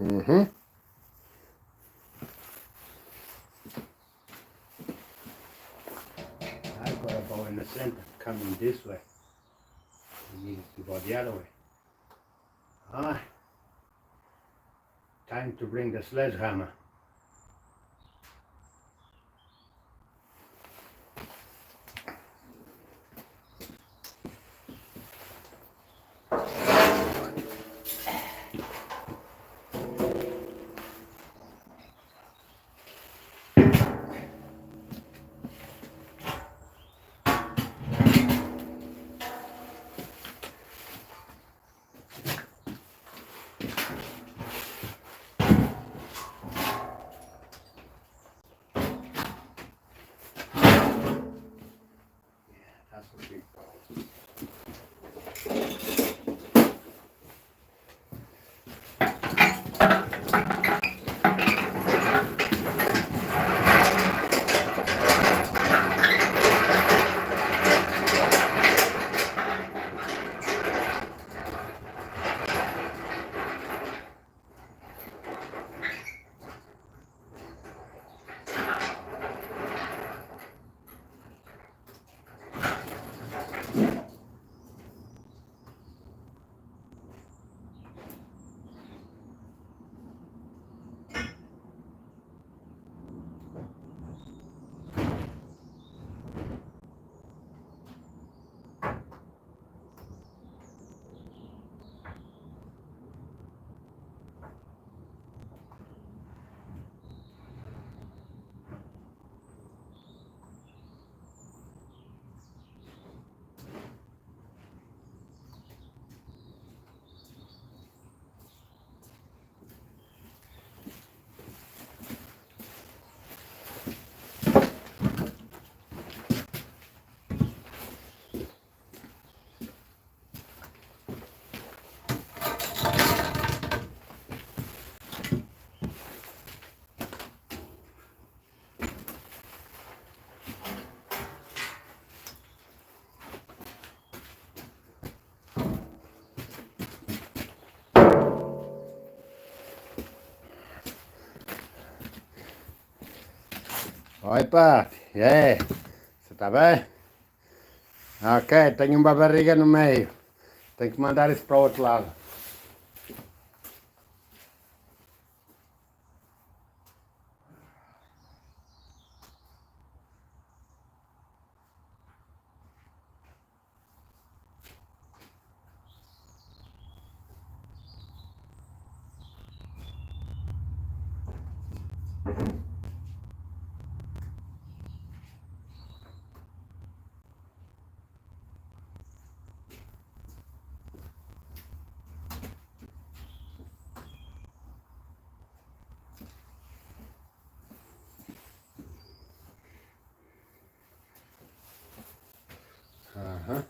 Mm-hmm. I've got to go in the center, coming this way. You need to go the other way. Ah, time to bring the sledgehammer. That's what we Oi, Pat. E aí? Você tá bem? Ok, tenho uma barriga no meio. Tenho que mandar isso para o outro lado. Aham.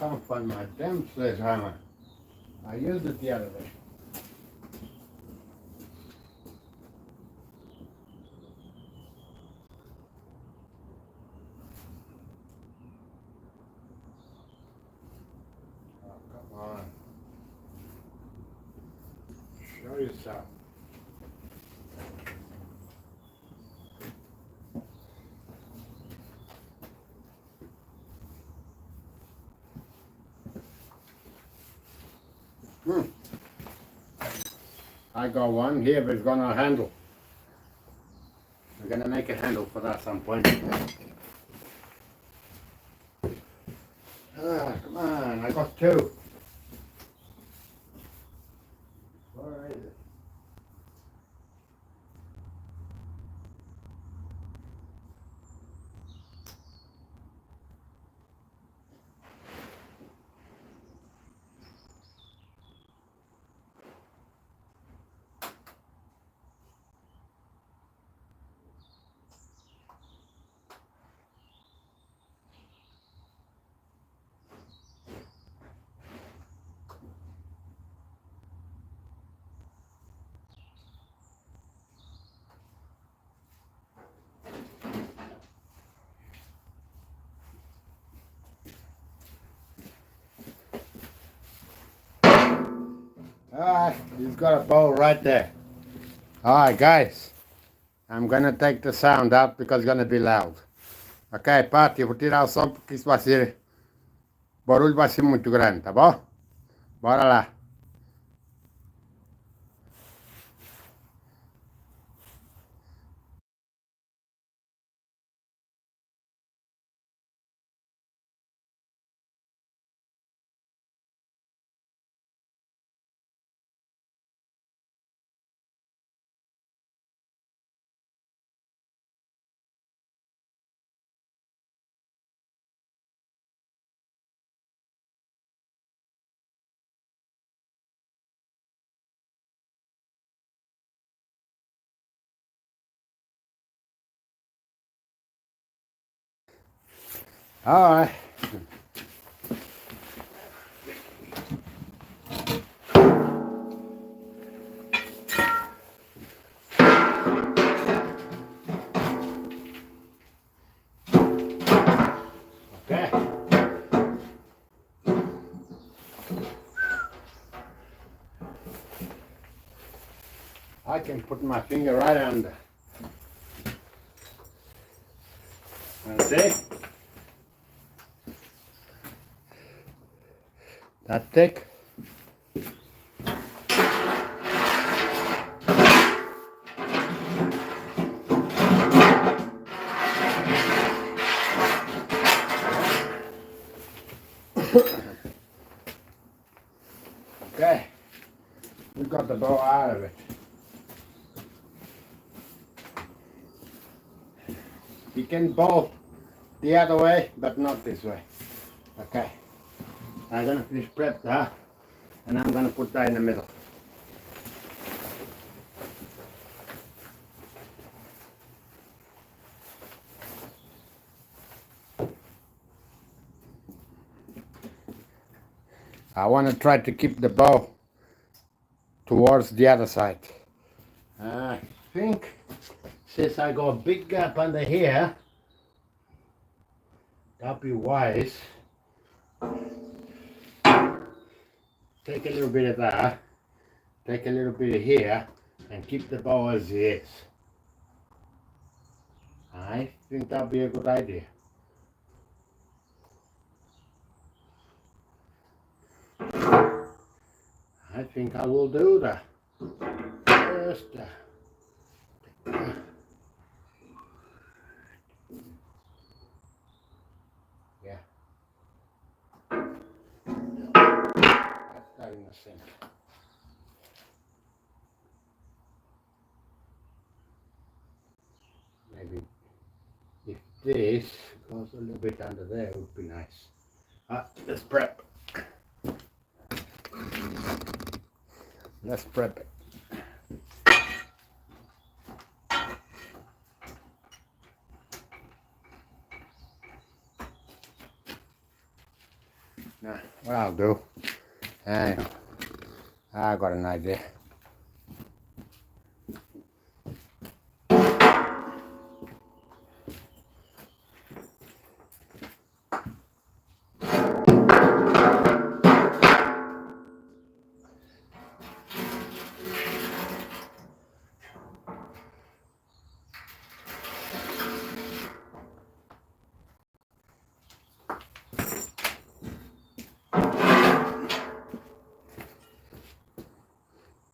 Can't find my damn sledgehammer. I used it the other day. Oh, come on. Show yourself. I got one here, but it's got no handle. I'm gonna make a handle for that some point. Ah, come on, I got two. Where is it? You've got a bowl right there. Alright guys, I'm gonna take the sound out because it's gonna be loud. Ok, Paty, eu vou tirar o som porque isso vai ser... O barulho vai ser muito grande, tá bom? Bora lá. Alright. Okay. I can put my finger right under. And see? That thick. Okay, we got the bow out of it. You can bow the other way, but not this way. Okay, I'm gonna finish prep that, and I'm gonna put that in the middle. I want to try to keep the bow towards the other side. I think since I got a big gap under here, that'll be wise. Take a little bit of that, take a little bit of here, and keep the bow as it is. I think that'll be a good idea. I think I will do that. Just yeah. That's that in the center. Maybe if this goes a little bit under there, it would be nice. Let's prep. Let's prep it. Now, what I'll do, I got an idea.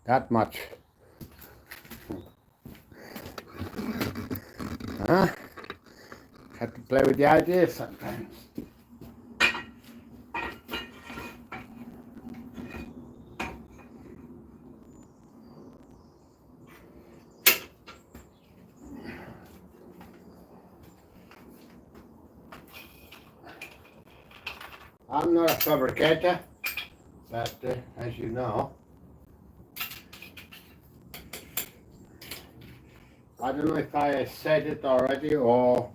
That much. Huh? Have to play with the ideas sometimes. I'm not a fabricator, but as you know, I don't know if I said it already or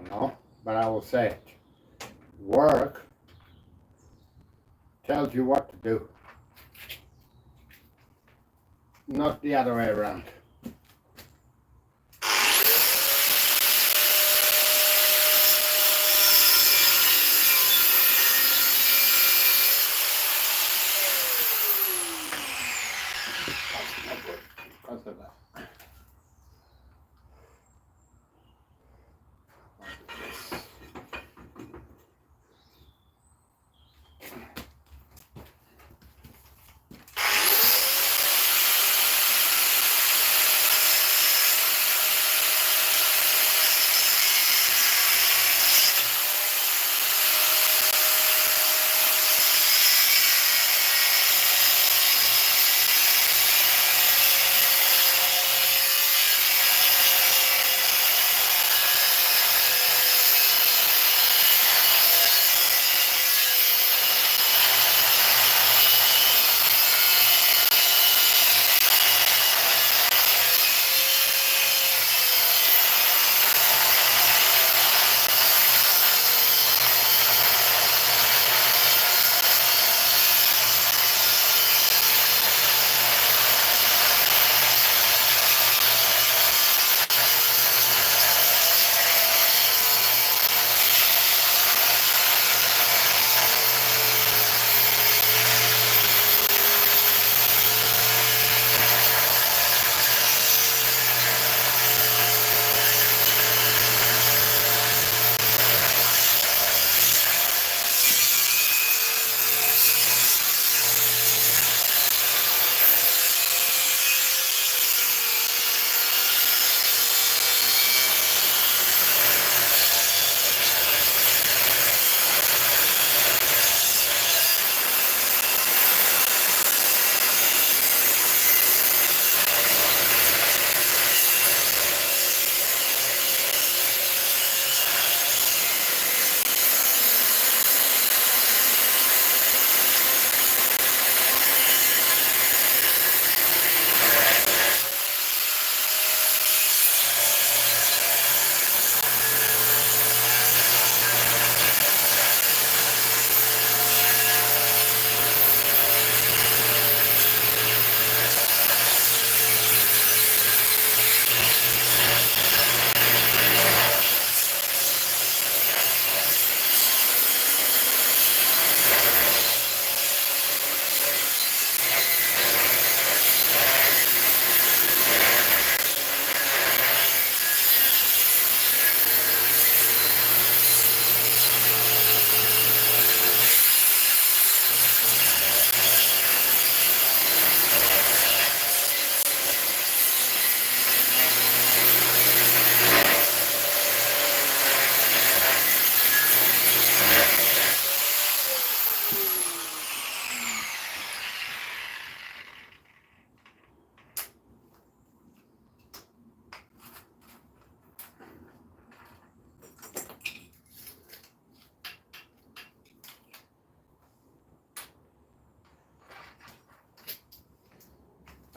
no, but I will say it. Work tells you what to do, not the other way around.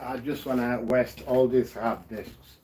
I just want to waste all these hard disks.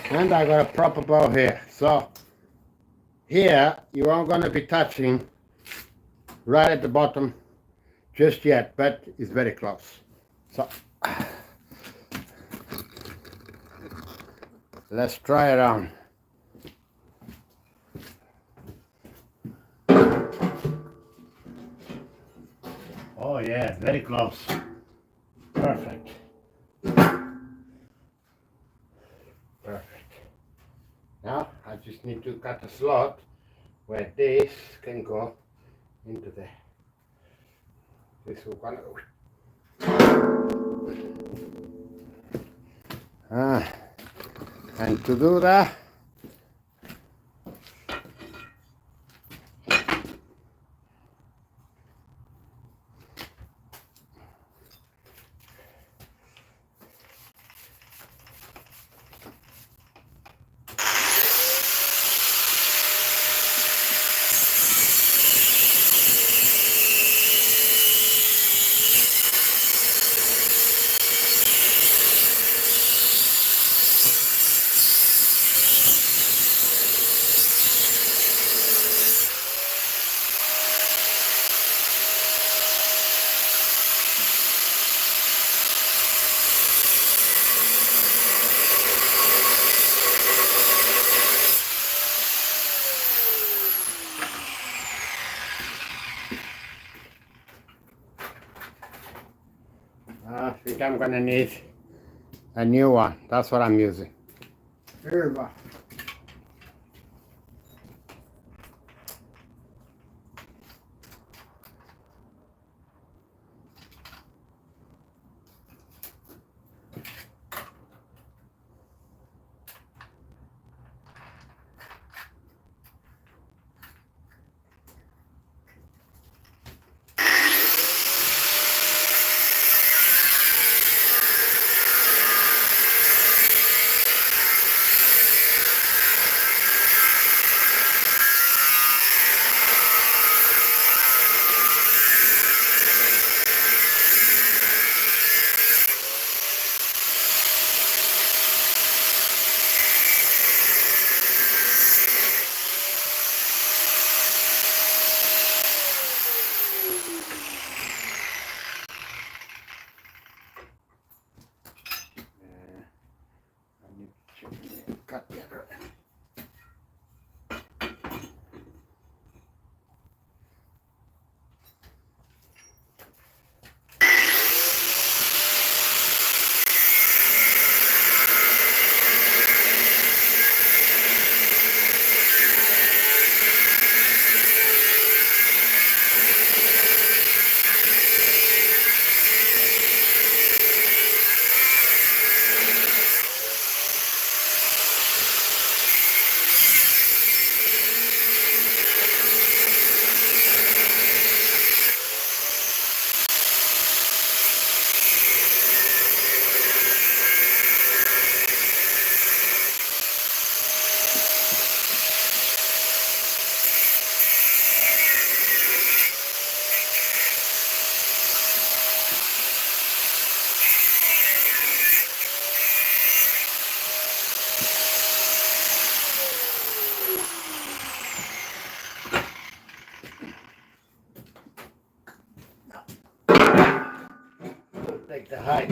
And I got a proper bow here. So here you aren't going to be touching right at the bottom just yet, but it's very close. So let's try it on. Oh yeah, very close. Perfect. Perfect. Now I just need to cut a slot where this can go into the this one. And to do that, I think I'm gonna need a new one. That's what I'm using. Here we go. Cut the other end. Take the height.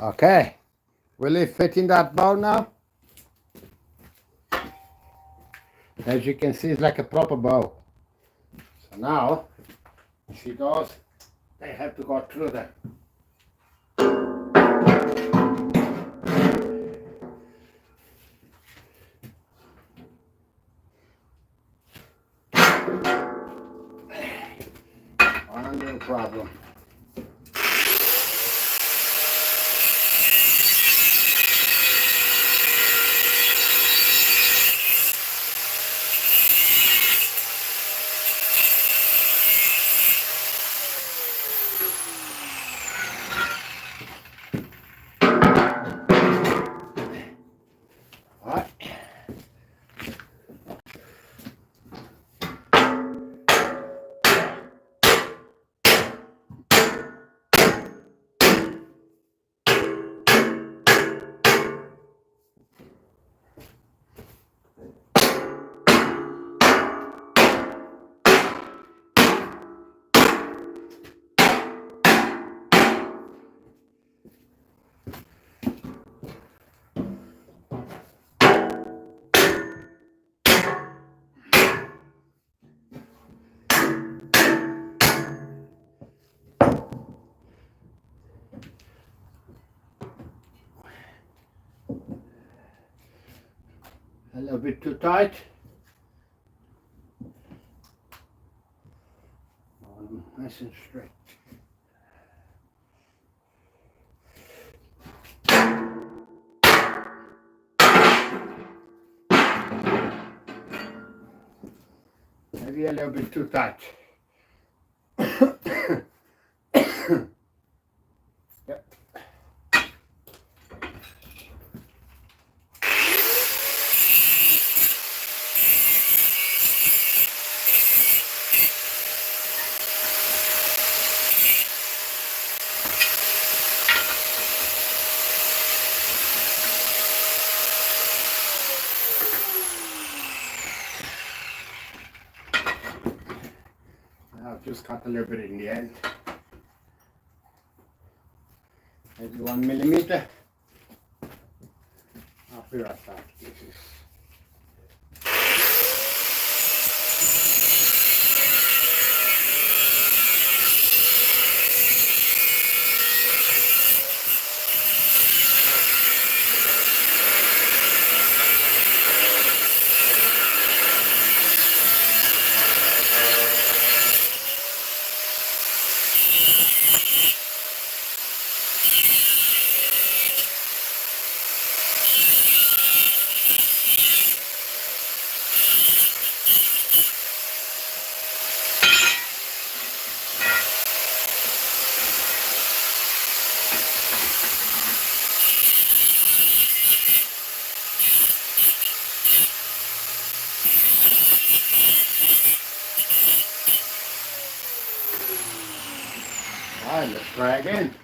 Okay. Will it fit in that bowl now? As you can see, it's like a proper bowl. So now, see those? They have to go through them. No problem. All right. A little bit too tight. Nice and straight. Maybe a little bit too tight. Yep. I'll just cut a little bit in the end. Maybe 1 millimeter. I'll be right back. This is all right, let's try again.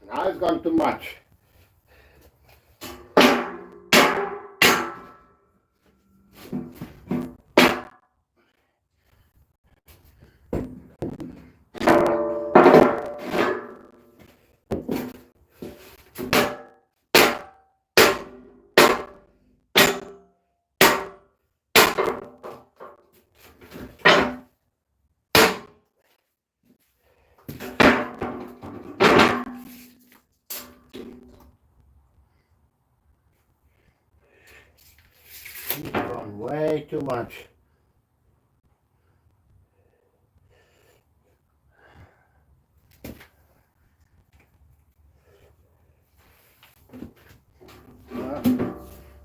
Now it's gone too much. It's gone way too much.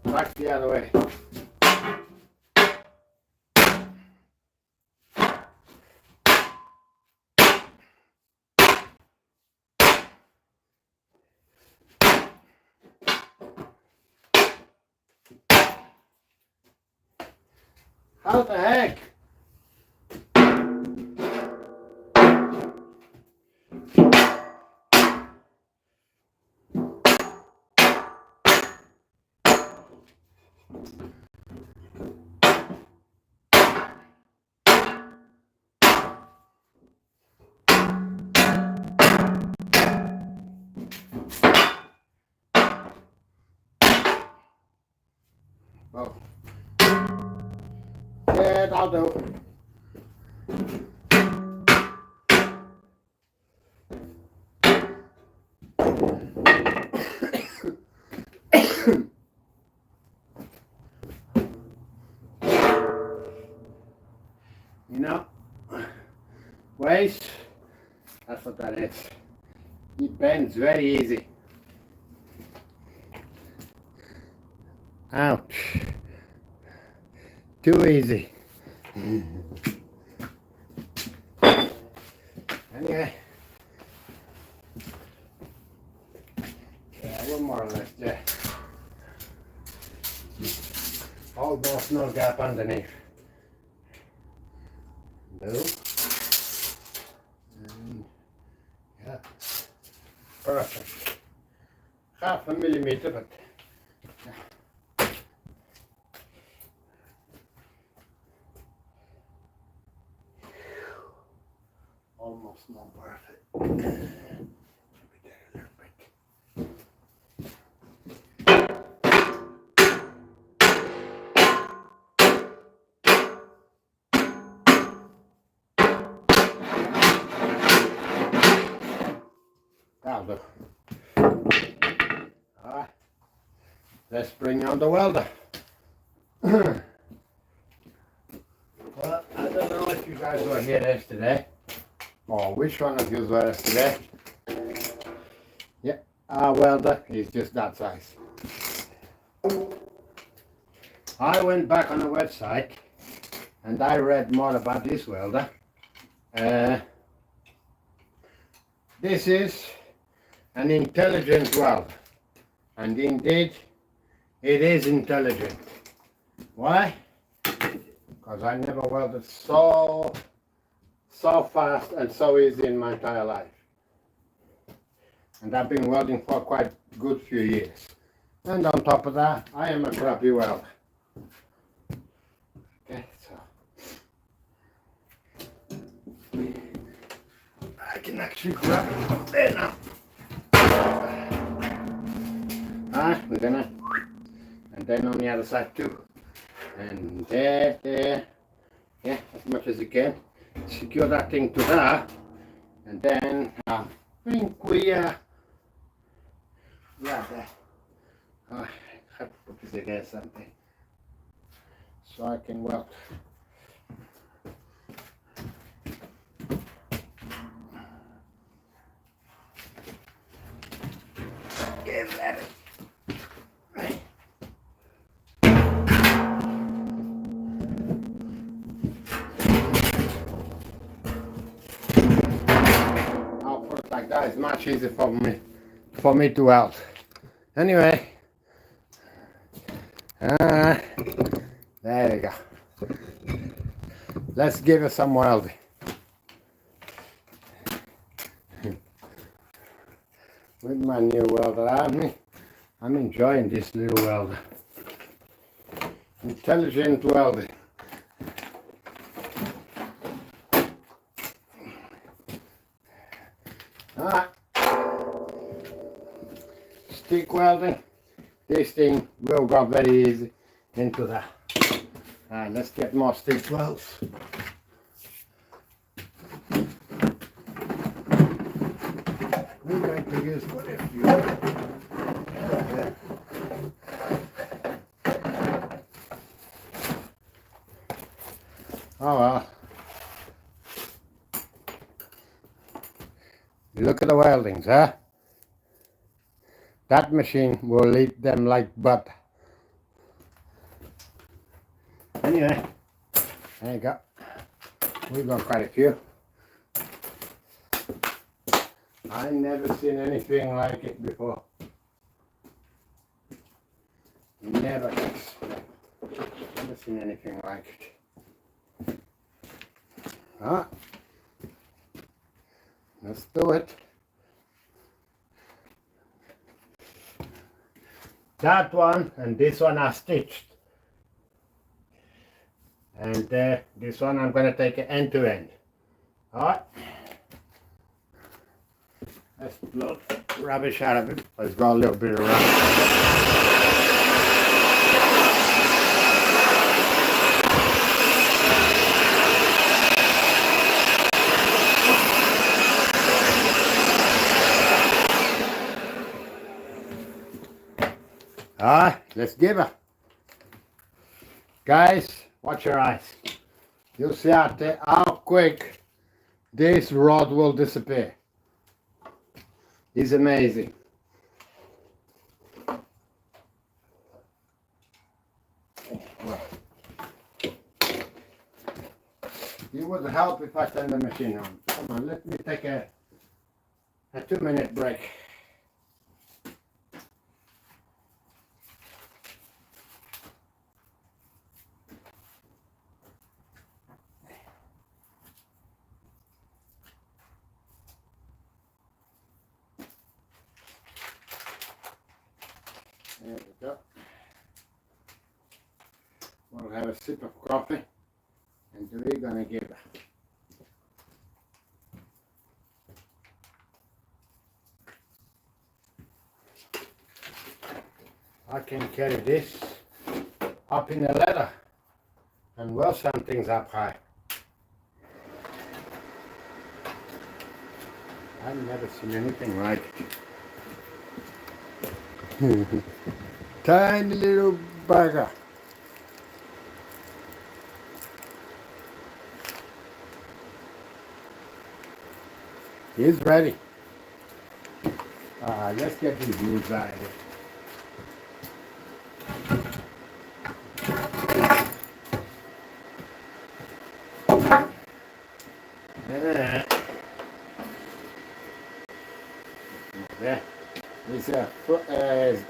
Back the other way. How the heck? Oh. Yeah, that'll do. You know, waste, that's what that is. It bends very easy. Ouch. Too easy. Anyway. Yeah, one more left there. Almost no gap underneath. No. And yeah. Perfect. Half a millimeter, but yeah. Almost not worth it. That'll do. Alright. Let's bring on the welder. Well, I don't know if you guys were here yesterday, or which one of you were yesterday. Yeah, our welder is just that size. I went back on the website and I read more about this welder. This is an intelligent welder, and indeed it is intelligent. Why? Because I never welded so fast and so easy in my entire life. And I've been welding for quite a good few years. And on top of that, I am a crappy welder. Okay, so I can actually grab it from there now. We're gonna, and then on the other side too. And there, yeah, as much as you can. Secure that thing to that, and then I think we, yeah, there. I have to put this against something so I can weld. Give that it. Like that is much easier for me to weld. Anyway, there we go. Let's give it some welding. with my new welder. I'm enjoying this little welder. Intelligent welding. Alright. Stick welding. This thing will go very easy into that. Alright, let's get more stick welds. We're going to use whatever you want. Oh well. Look at the weldings, huh? That machine will lead them like butter. Anyway, there you go. We've got quite a few. I've never seen anything like it before. Never seen anything like it. Ah, let's do it. That one and this one are stitched. And this one I'm going to take it end to end. Alright. Let's blow rubbish out of it. Let's go a little bit around. Alright, let's give her. Guys, watch your eyes. You'll see out there how quick this rod will disappear. It's amazing. It would help if I turn the machine on. Come on, let me take a 2-minute break. There we go. We'll have a sip of coffee and we're gonna give it. I can carry this up in the ladder and weld some things up high. I've never seen anything like it. Tiny little bugger. He's ready. Let's get these wheels out of here. There. This is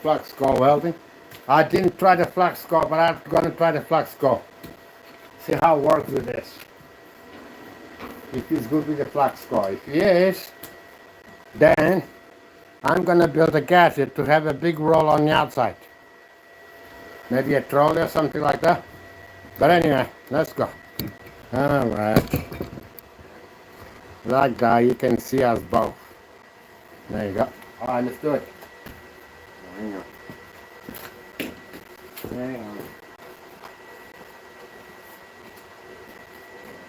flux core welding. I didn't try the flux core, but I'm going to try the flux core. See how it works with this. If it's good with the flux core. If it is, then I'm going to build a gadget to have a big roll on the outside. Maybe a trolley or something like that. But anyway, let's go. Alright. Like that, you can see us both. There you go. Alright, let's do it. Hang on. Hang on.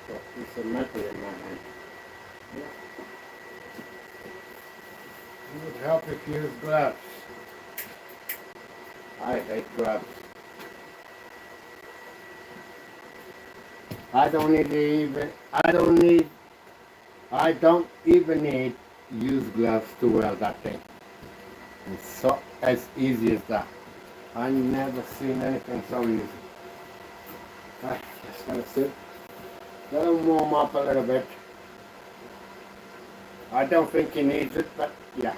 Got a piece of metal in my hand. Yeah. It would help if you use gloves. I hate gloves. I don't even need use gloves to weld that thing. It's so as easy as that. I never seen anything so easy. Just gotta sit. Let him warm up a little bit. I don't think he needs it, but yeah.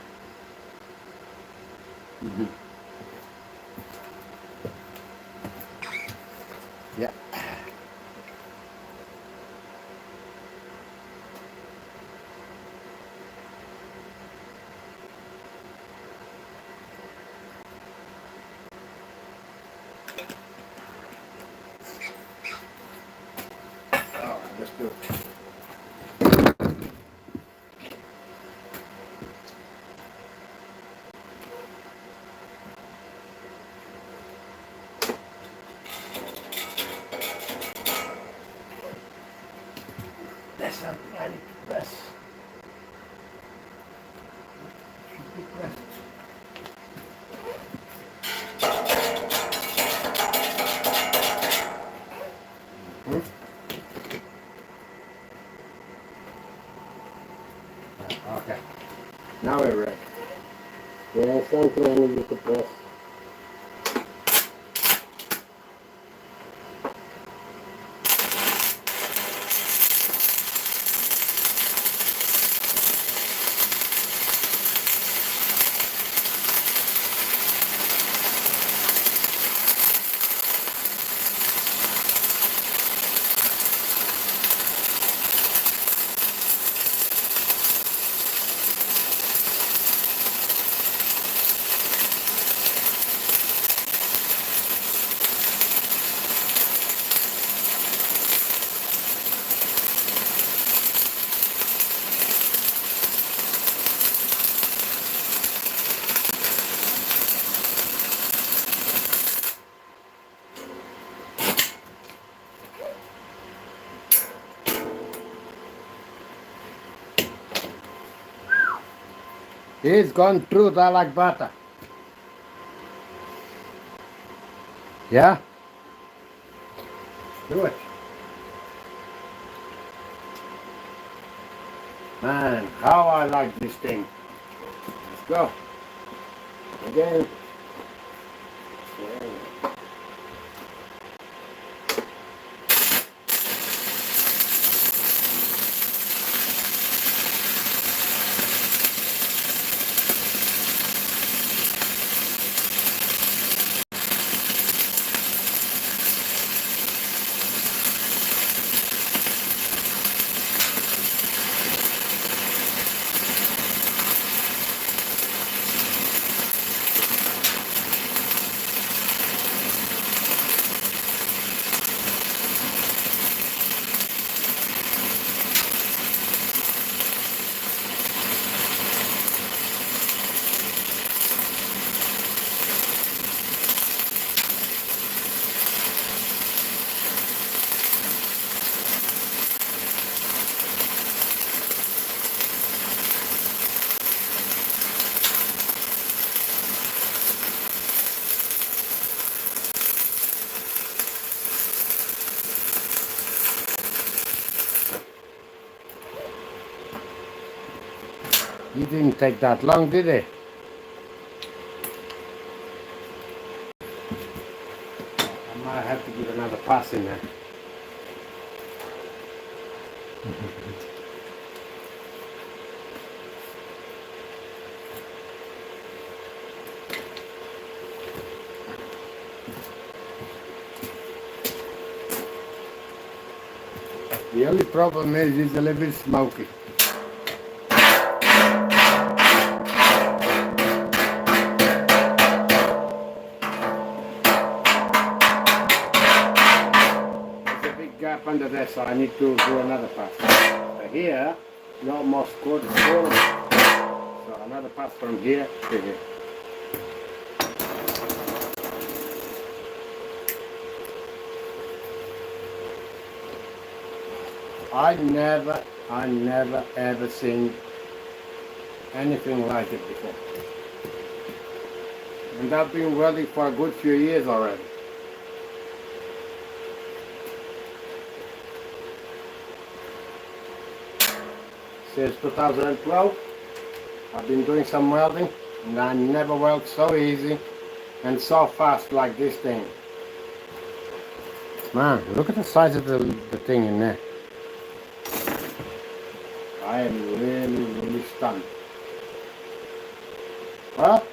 Yeah. Hmm? Okay. Now we're ready. Yeah, something I need to press. He's gone through that like butter. Yeah? Do it. Man, how I like this thing. Let's go. Again. Yeah. He didn't take that long, did he? I might have to give another pass in there. The only problem is it's a little bit smoky. There's a big gap under there, so I need to do another pass. But here, no more scored is full. So another pass from here to here. I never ever seen anything like it before. And I've been welding for a good few years already. Since 2012, I've been doing some welding, and I never weld so easy and so fast like this thing. Man, look at the size of the thing in there. I am really stunned. Well,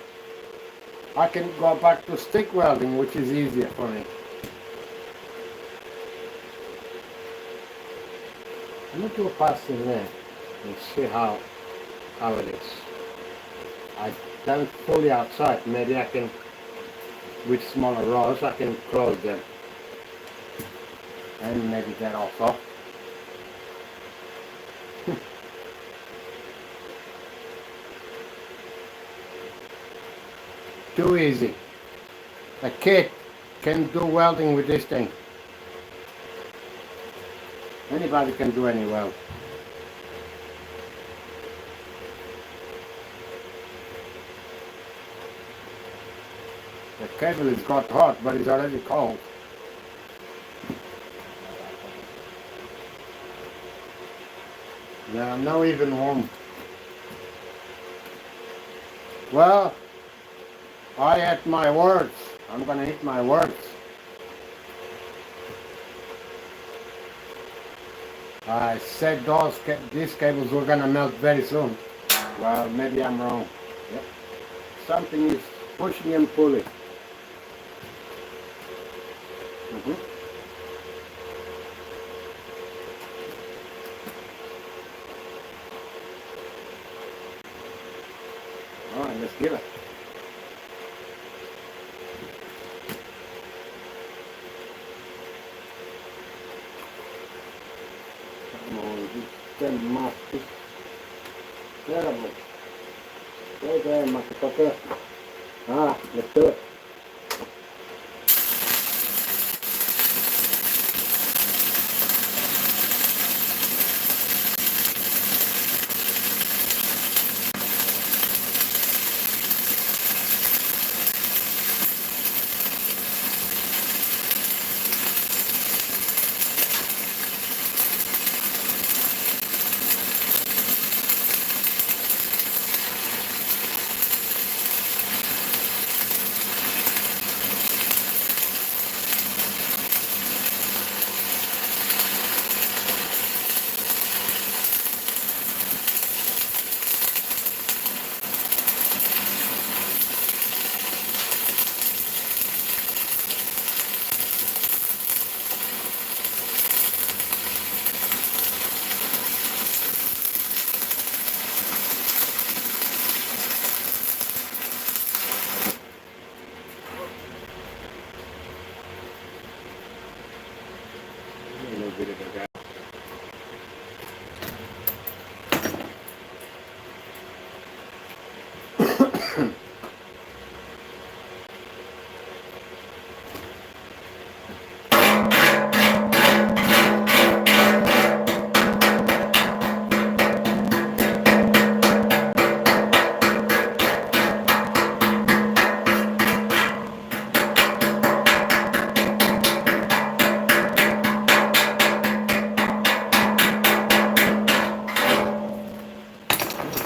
I can go back to stick welding, which is easier for me. Let me do a pass in there and see how it is. I done fully outside. Maybe I can, with smaller rods, I can close them. And maybe that also. Too easy. A kid can do welding with this thing. Anybody can do any weld. The cable is got hot, but it's already cold. Yeah, no even warm. Well, I ate my words. I'm gonna eat my words. I said these cables were gonna melt very soon. Well, maybe I'm wrong. Yep. Something is pushing and pulling. Mm-hmm. All right, let's give it. Come on, this thing must be terrible. Okay, motherfucker. Ah, let's do it. A little bit of a guy.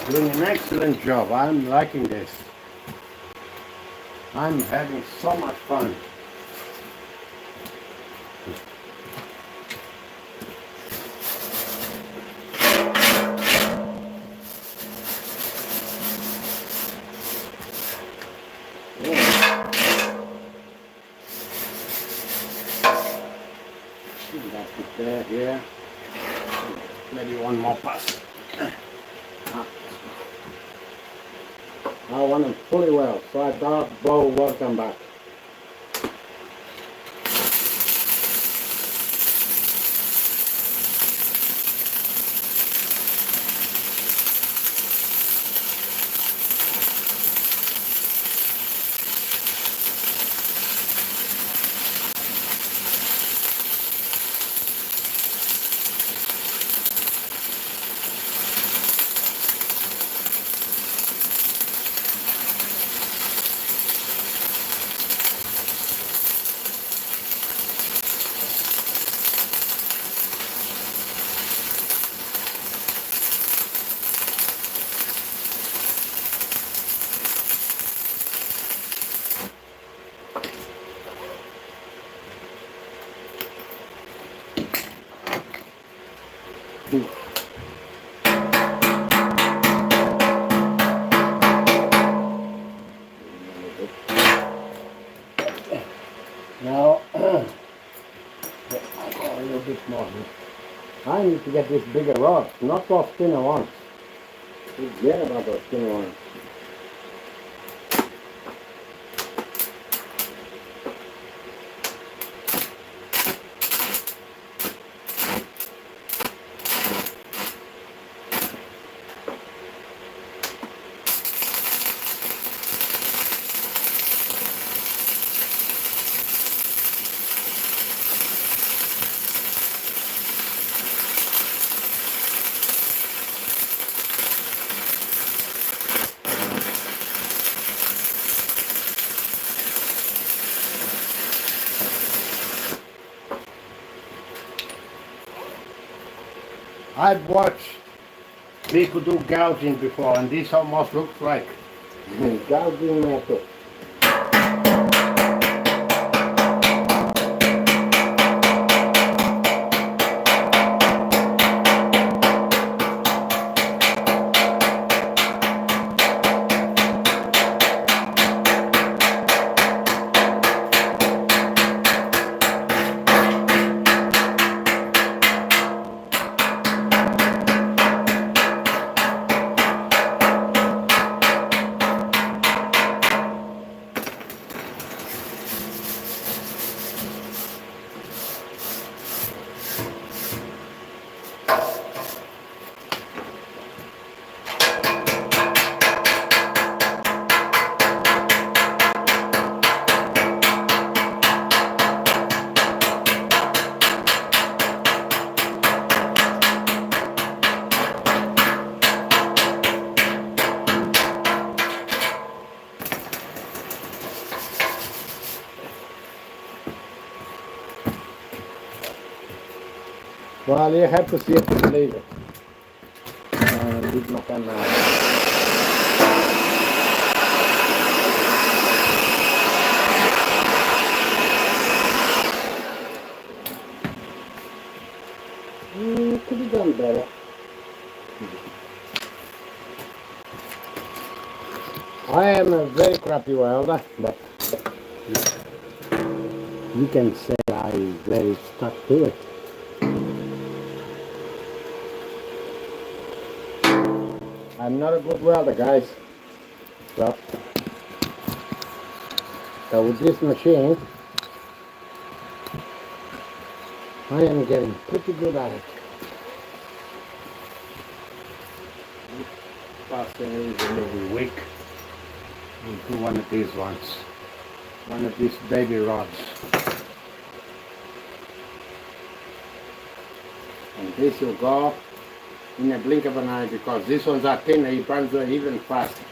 Doing an excellent job. I'm liking this. I'm having so much fun. Yeah. That's it there, here. Maybe one more pass. I want them fully well, so I thought both will come back. Now, a little bit more. I need to get this bigger rod, not those thinner ones. Forget about those thinner ones. I've watched people do gouging before, and this almost looks like gouging method. Well, you have to see it to believe it. Dit nog aan. Could be done better. I am a very crappy welder, but you can say I very stuck to it. I'm not a good welder, guys. So with this machine, I am getting pretty good at it. Passing these every week into one of these ones, one of these baby rods. And this will go in a blink of an eye, because these ones are thinner, it runs even faster.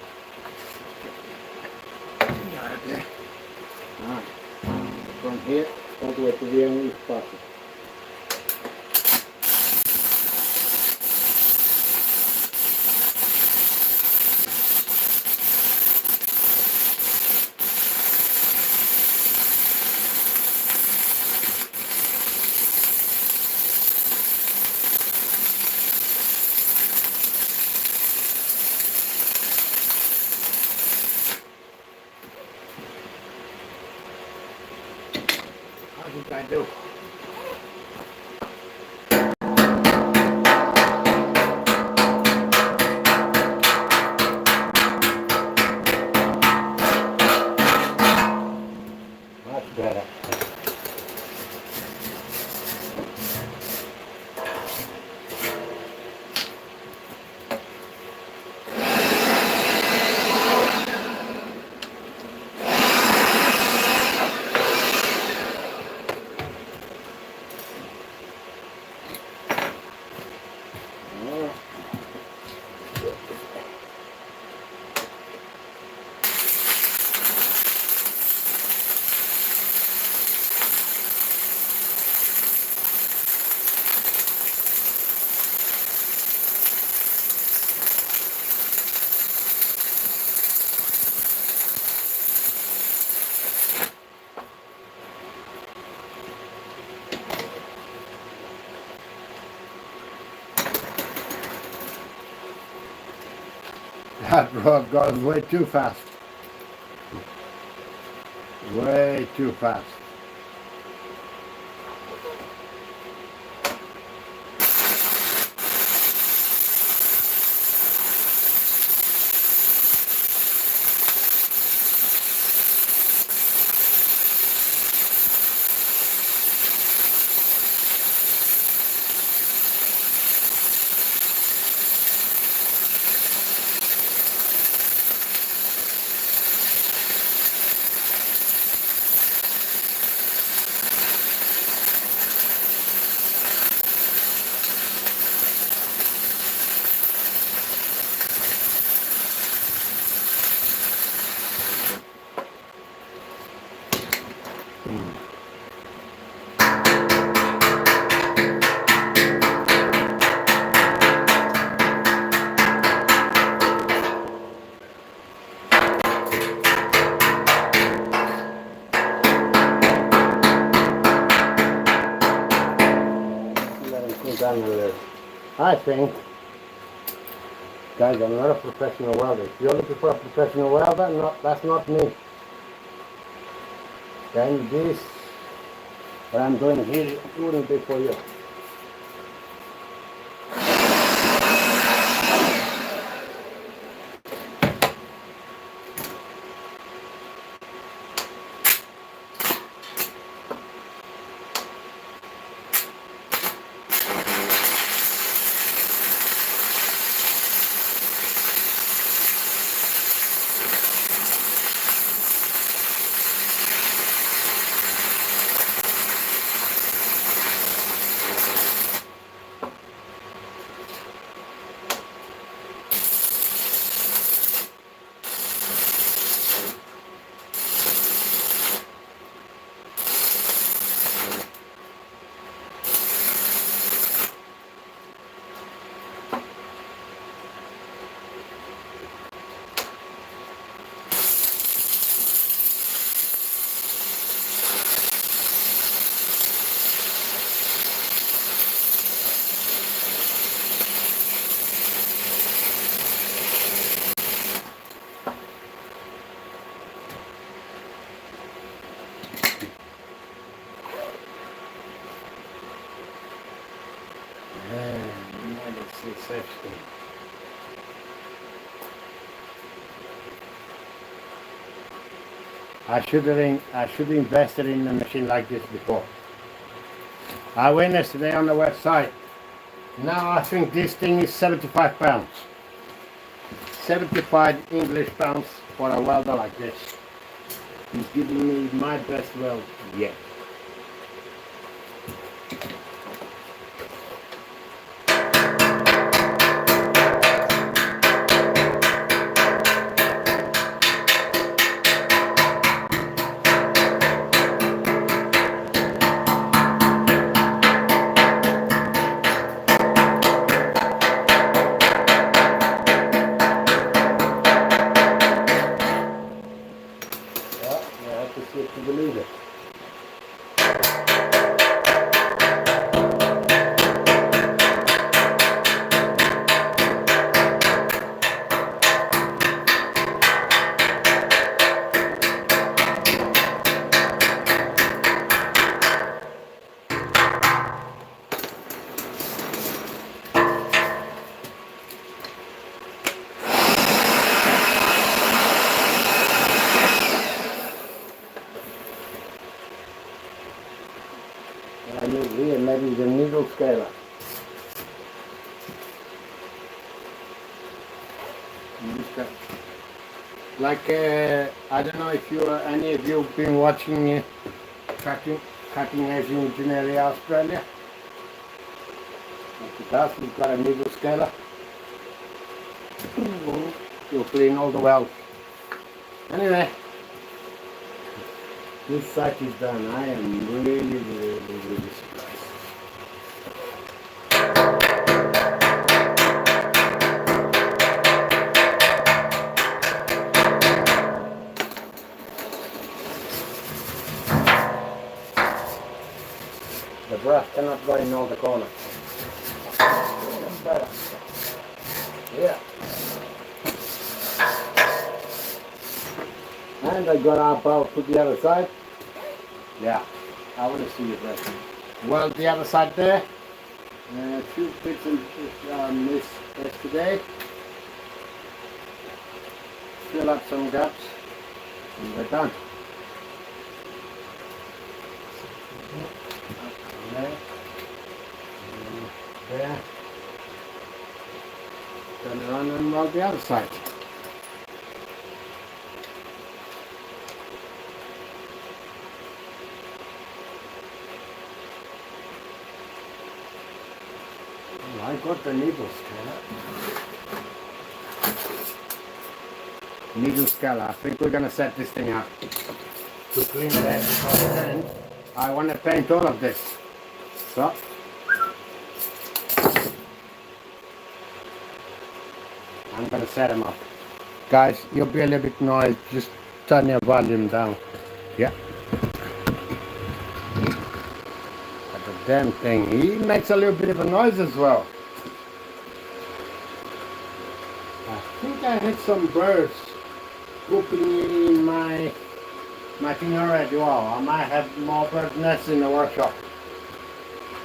From here all the way to the end is faster. What I do? Much better. That rod goes way too fast. Way too fast. finally, I think, guys, I'm not a professional welder. If you're looking for a professional welder, that's not me. Then this, what I'm doing here, wouldn't be for you. I should have invested in a machine like this before. I went yesterday on the website. Now I think this thing is 75 pounds. 75 English pounds for a welder like this. He's giving me my best weld yet. To believe it. I use here maybe the needle scaler. Like I don't know if any of you have been watching cutting edge engineering Australia. Because we've got a needle scaler. You'll clean all the welds. Anyway, this site is done. I am really surprised. The brush cannot go in all the corners. That's better. Yeah. And I got our bow to the other side. Yeah, I want to see it right. Well, the other side there. A few bits and missed yesterday. Fill up some gaps. And we're done. There. There. Turn around and weld the other side. I got the needle scaler. Needle scaler. I think we're gonna set this thing up to clean the edge. I want to paint all of this. So I'm gonna set them up. Guys, you'll be a little bit noisy. Just turn your volume down. Yeah. Got the Damn thing. He makes a little bit of a noise as well. I think I had some birds whooping in my thing already. Wow, I might have more bird nests in the workshop.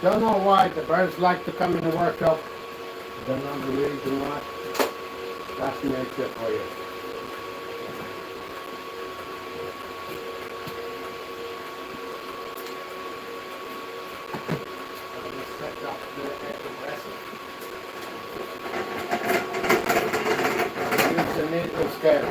Don't know why the birds like to come in the workshop. Don't know the reason why. That's nature for you. I'll just set up the compressor. Use the needle scale.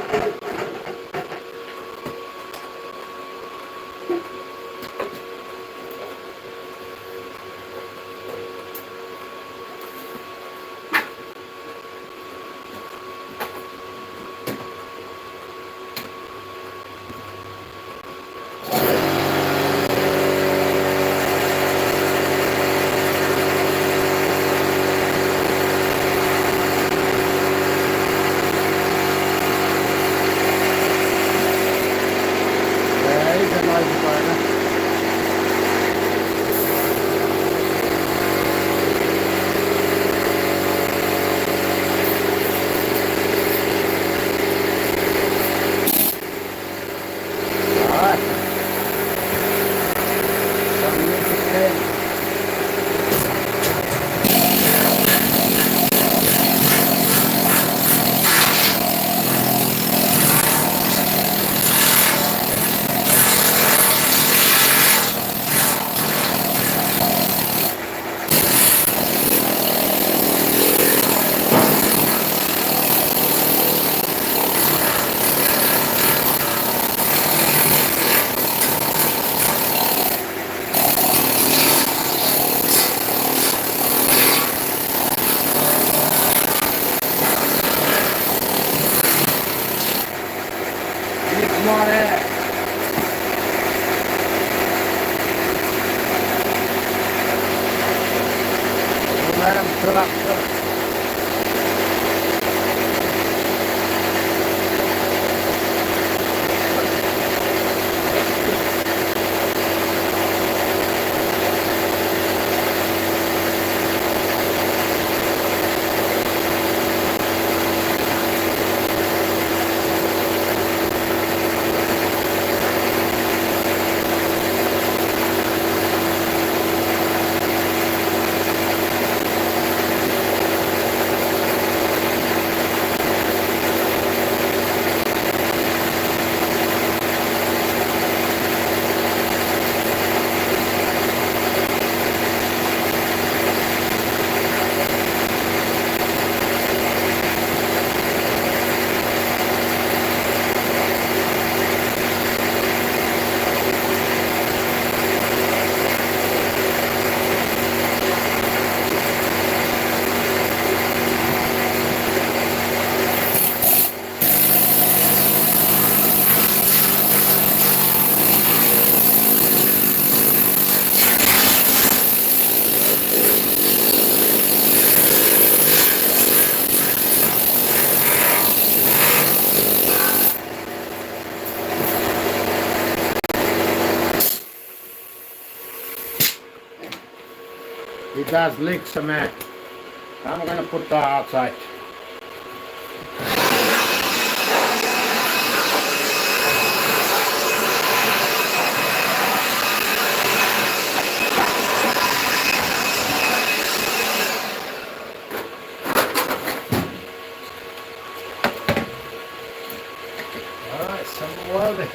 More air. Let them fill up first. It does leak cement. I'm gonna put that outside. Alright, some welding.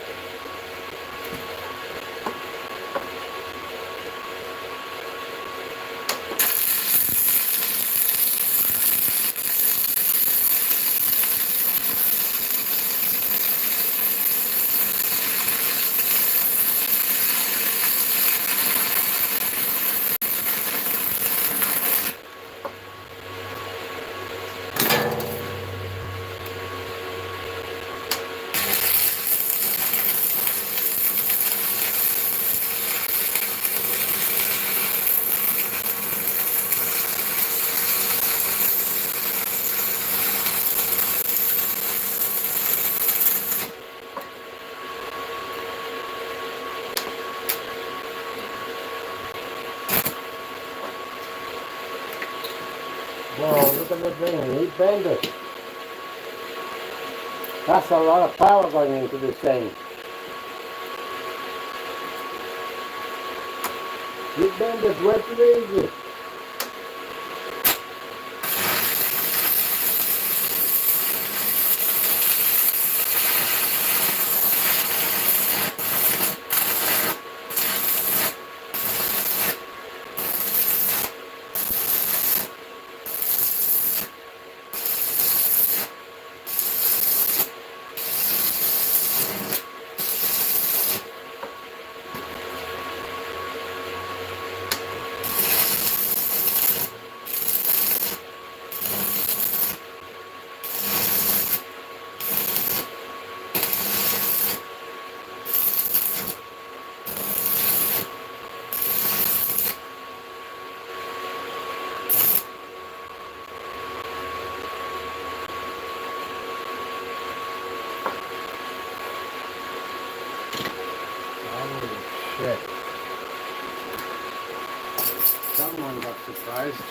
Whoa, look at the thing, he bent it. That's a lot of power going into this thing. He bent it way too easy. Holy shit. Someone got surprised.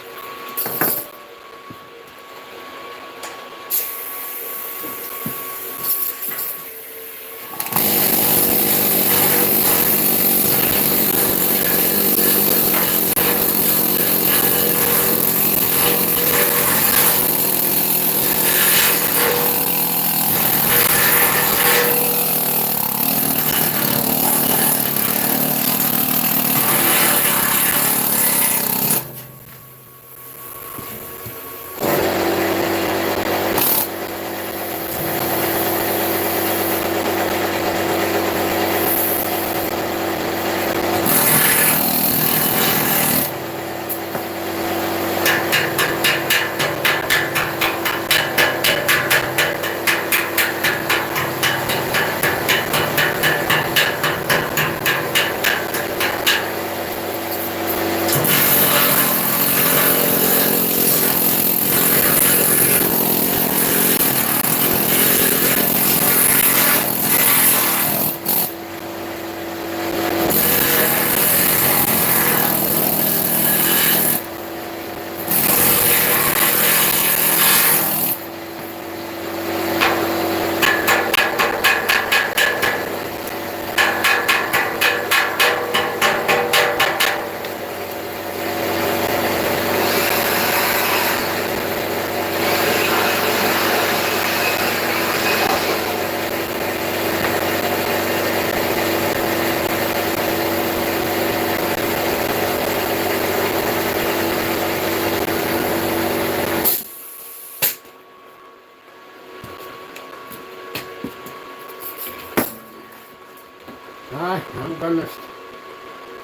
Alright, I'm gonna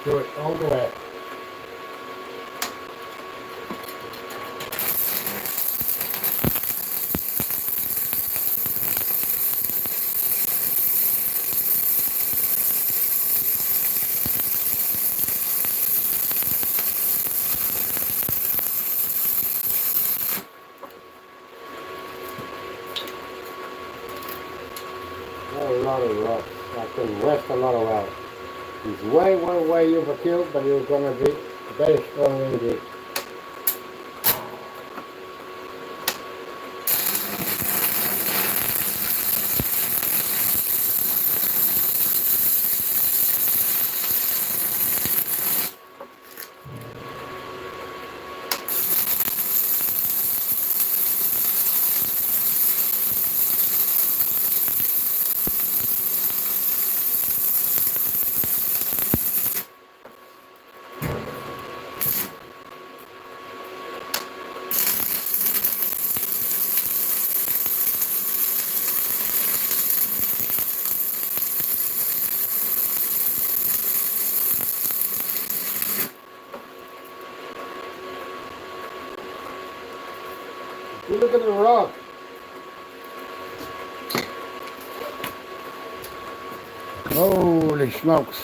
do it all the way. A lot of rock. I can rest a lot of well. It's way one way overkill, but it's gonna be very strong indeed. You look at the rock. Holy smokes.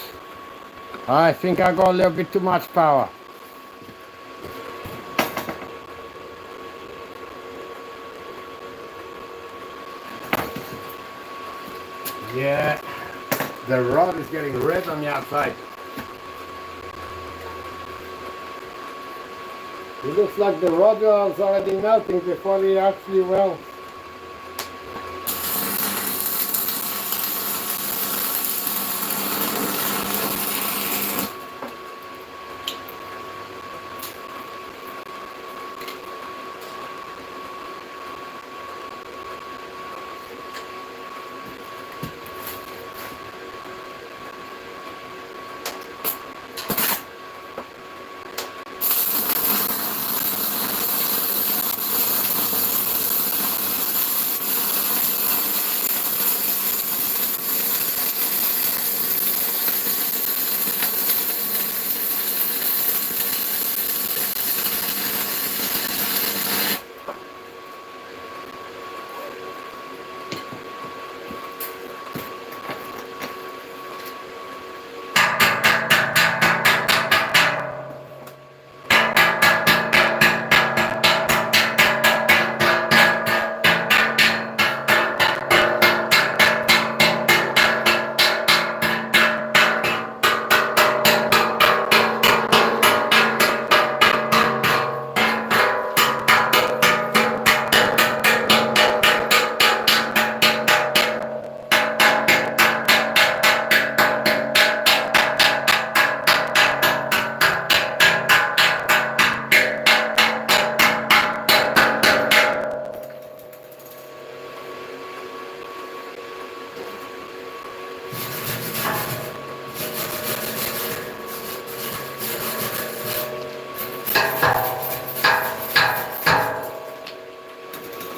I think I got a little bit too much power. Yeah, the rod is getting red on the outside. It looks like the rudder is already melting before we actually weld.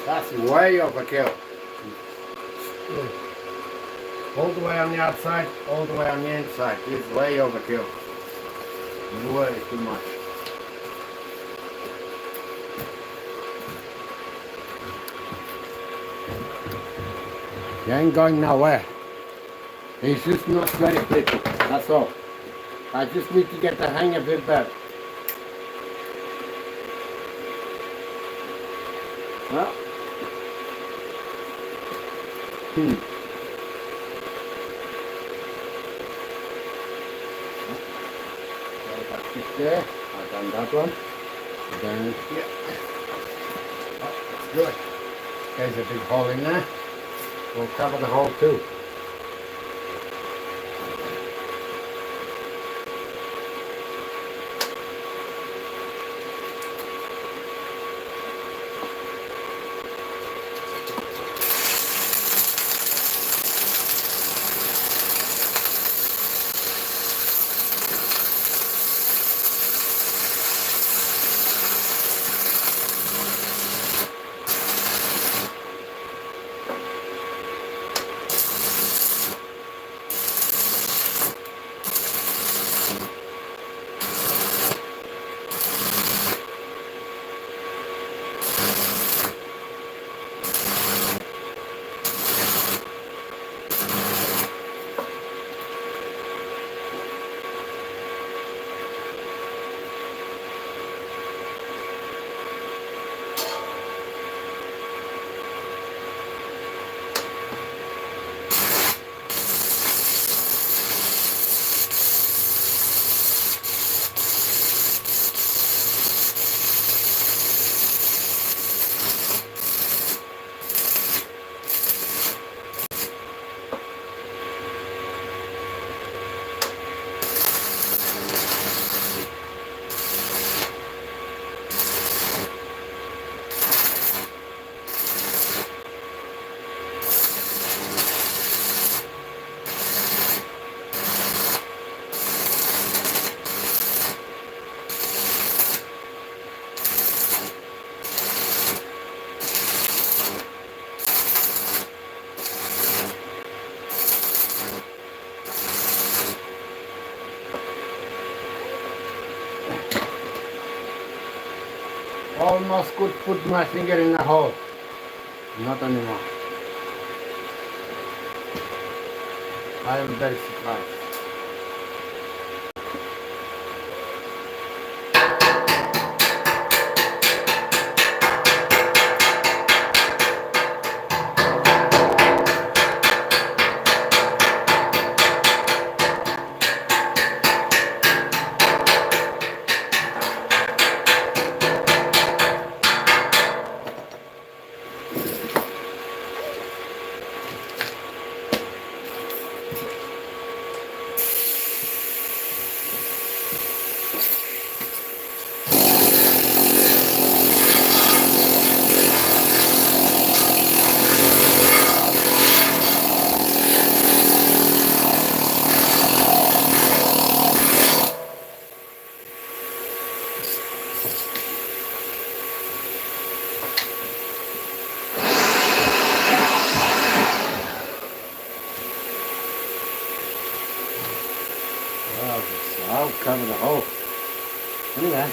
That's way overkill. All the way on the outside, all the way on the inside. It's way overkill. Way too much. You ain't going nowhere. It's just not very pretty. That's all. I just need to get the hang of it better. Well. There, I've done that one. Then, yeah. Oh, that's good. There's a big hole in there. We'll cover the hole too. Almost could put my finger in the hole. Not anymore. I am very surprised. Oh, I'll cover the hole. Anyway.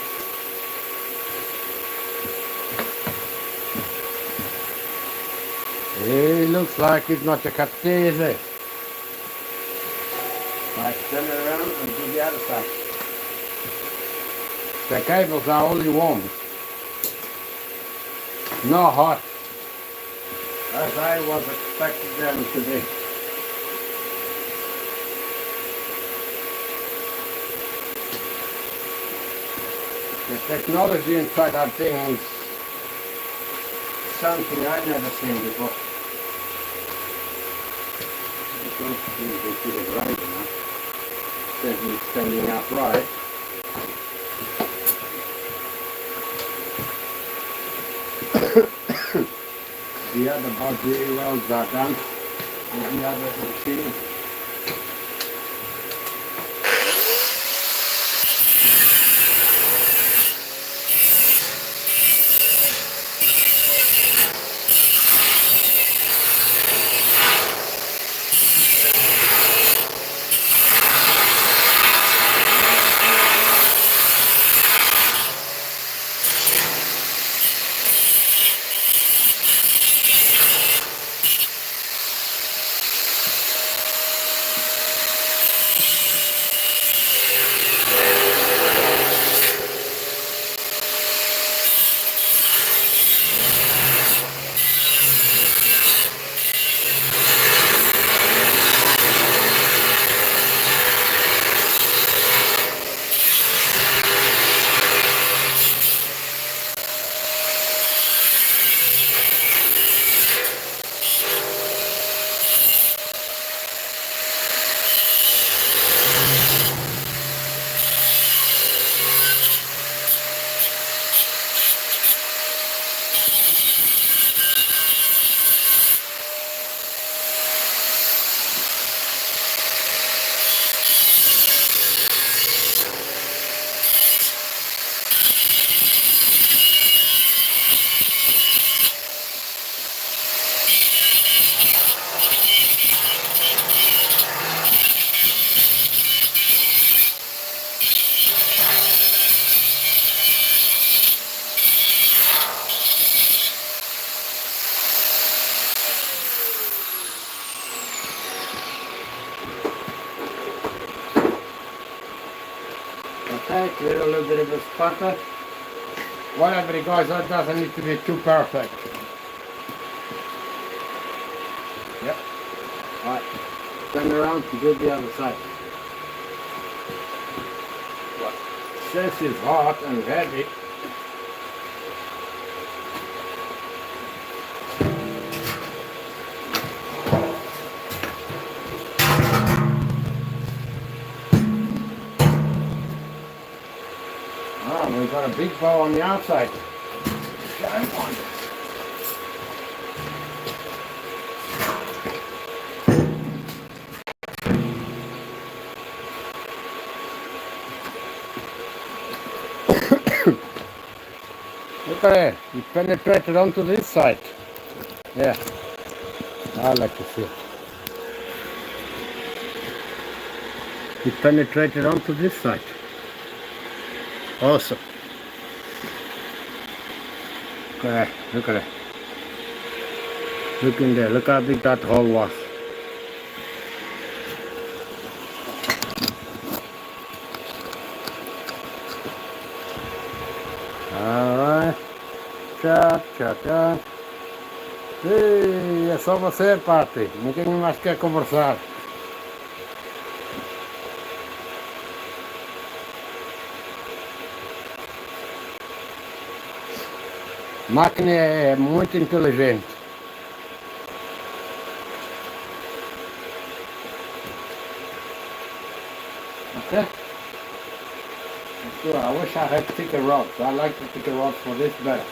It looks like it's not a cut easy. Right, turn it around and do the other side. The cables are only warm. No hot. As I was expecting them to be. The technology inside that thing is something I've never seen before. I don't think they did it right enough. Certainly standing upright. The other body welds are done with the other machine. Okay, clear a little bit of a sputter. Whatever it goes, that doesn't need to be too perfect. Yep. Alright. Turn around to do the other side. But since it's hot and heavy, we've got a big bow on the outside. Giant one. Look at it. It penetrated onto this side. Yeah. I like to see it. It penetrated onto this side. Awesome. Look at that. Look at it. Look in there. Look how big that hole was. Alright. Tchau. Ei, é só você, Pati. Ninguém mais quer conversar. A máquina é muito inteligente. Okay? Sure, I wish I had thicker rods. I like the thicker rods for this better.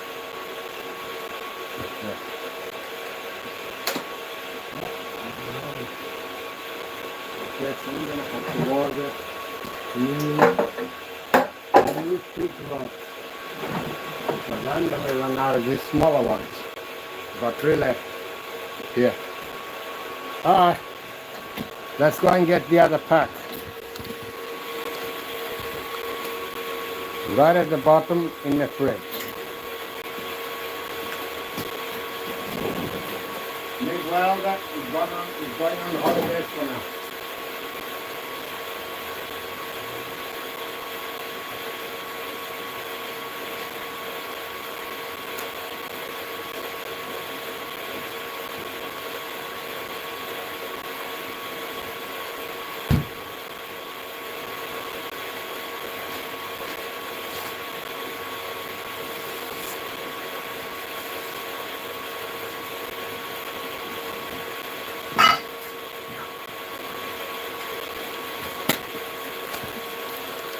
Yeah. Okay, so I'm gonna put the water in new thick rods. Because I'm gonna run out of these smaller ones. Got 3 left. Here. Alright. Let's go and get the other pack. right at the bottom in the fridge. Big welder is going on holidays for now.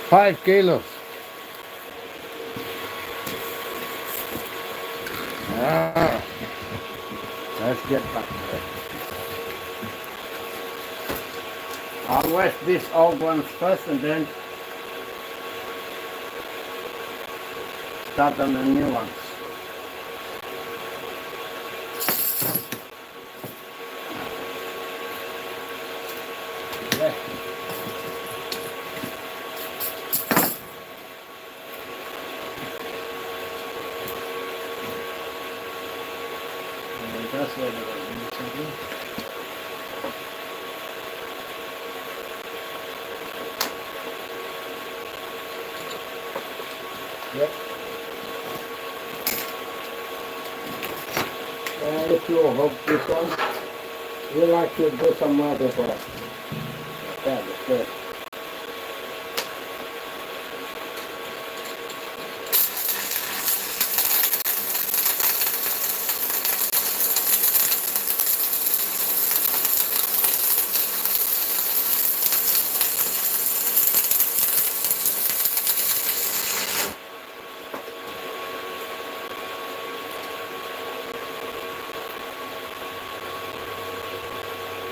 Five kilos. Ah, let's get back there. I'll wash these old ones first and then start on the new ones. Yeah. That's what it is. Yep. If you hope this one, you like to do some other work. That is good.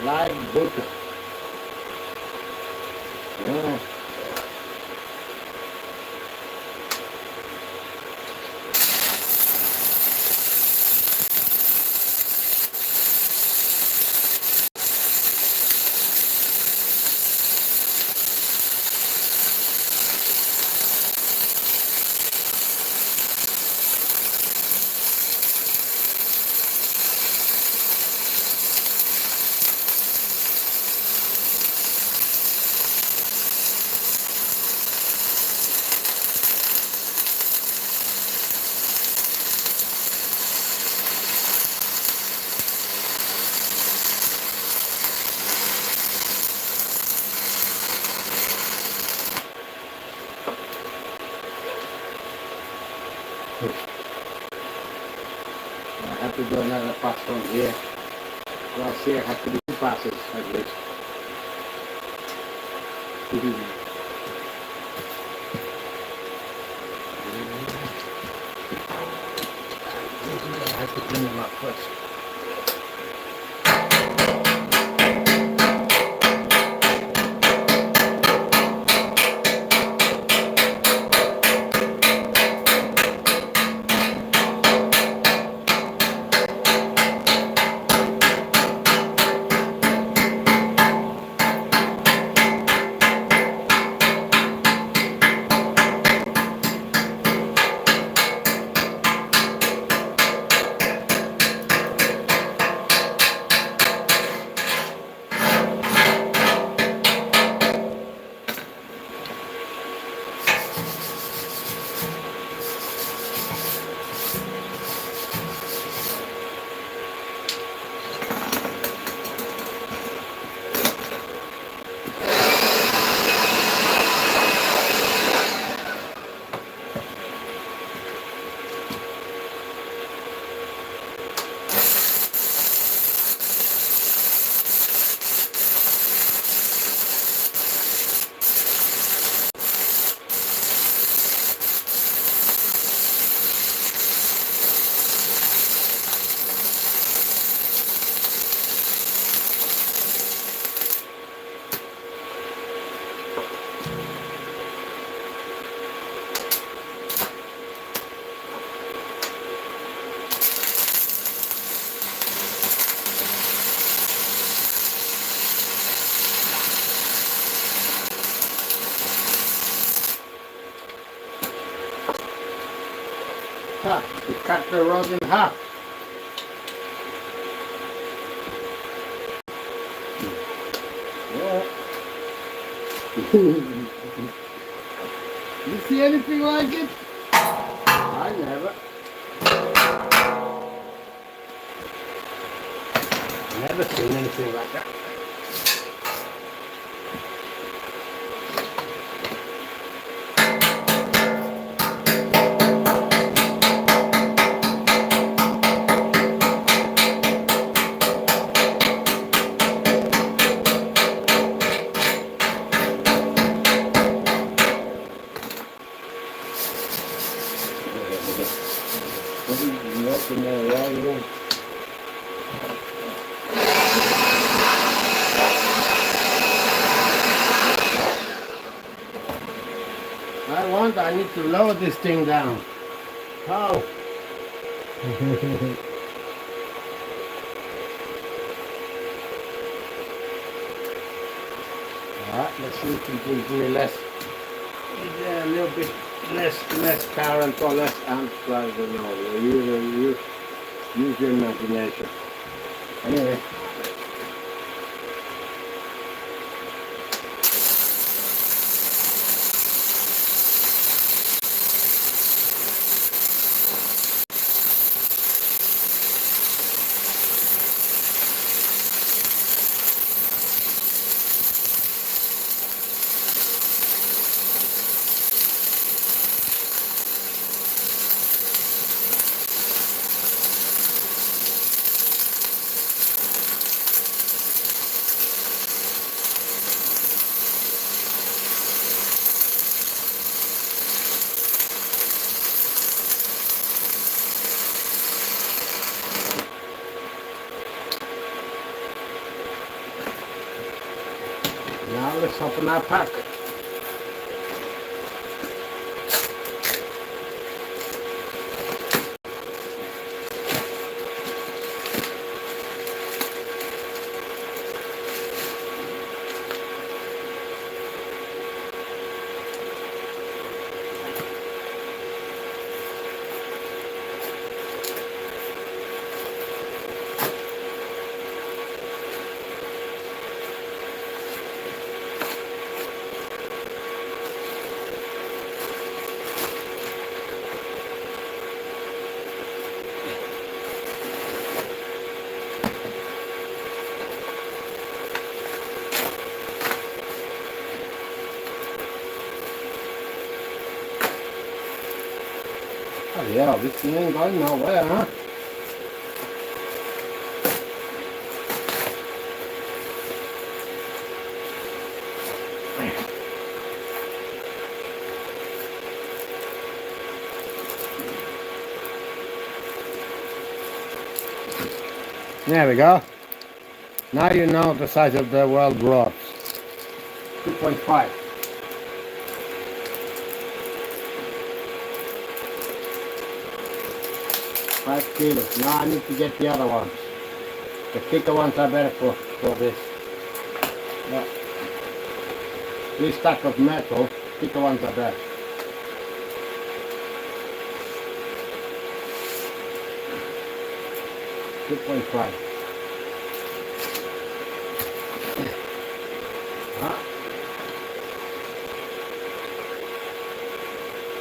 Live butter. Yeah. I have to do another pass from here. Well, see, I have to do two passes at least. I have to clean them up first. We cut the rod in half. Yeah. You see anything like it? I never. Never seen anything like that. I need to lower this thing down. How? Alright, let's see if we can give me less. Yeah, a little bit less current or less amps. I don't know. Use your imagination. Anyway. Now let's open our pack. Oh yeah, this thing ain't going nowhere, huh? There we go. Now you know the size of the weld rods. 2.5. Five kilos. Now I need to get the other ones. The thicker ones are better for this. Yeah. This stack of metal, thicker ones are better. .5.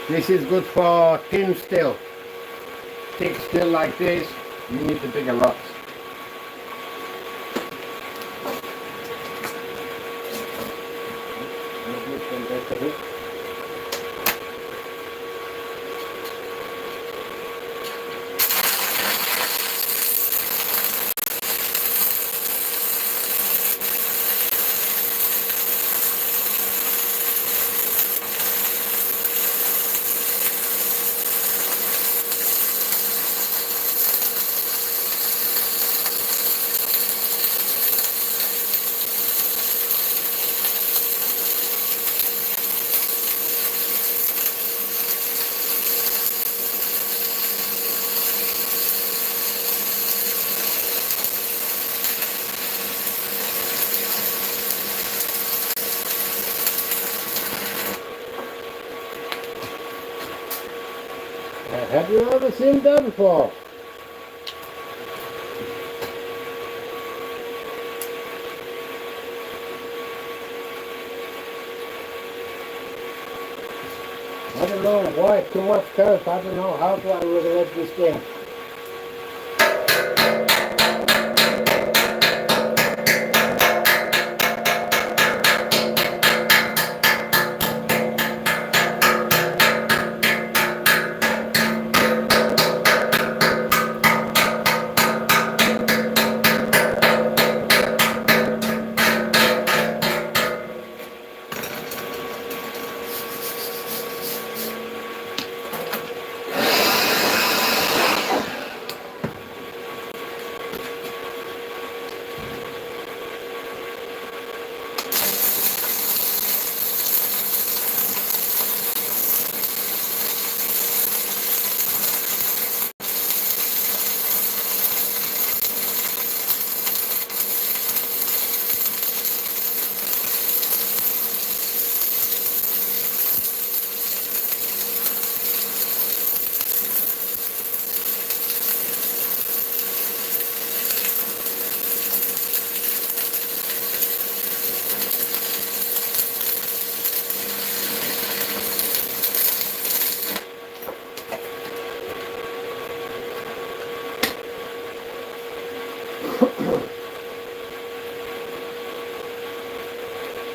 This is good for thin steel. Thick steel like this, you need the bigger rods. Have you ever seen that before? I don't know why too much curve. I don't know how to regulate this thing.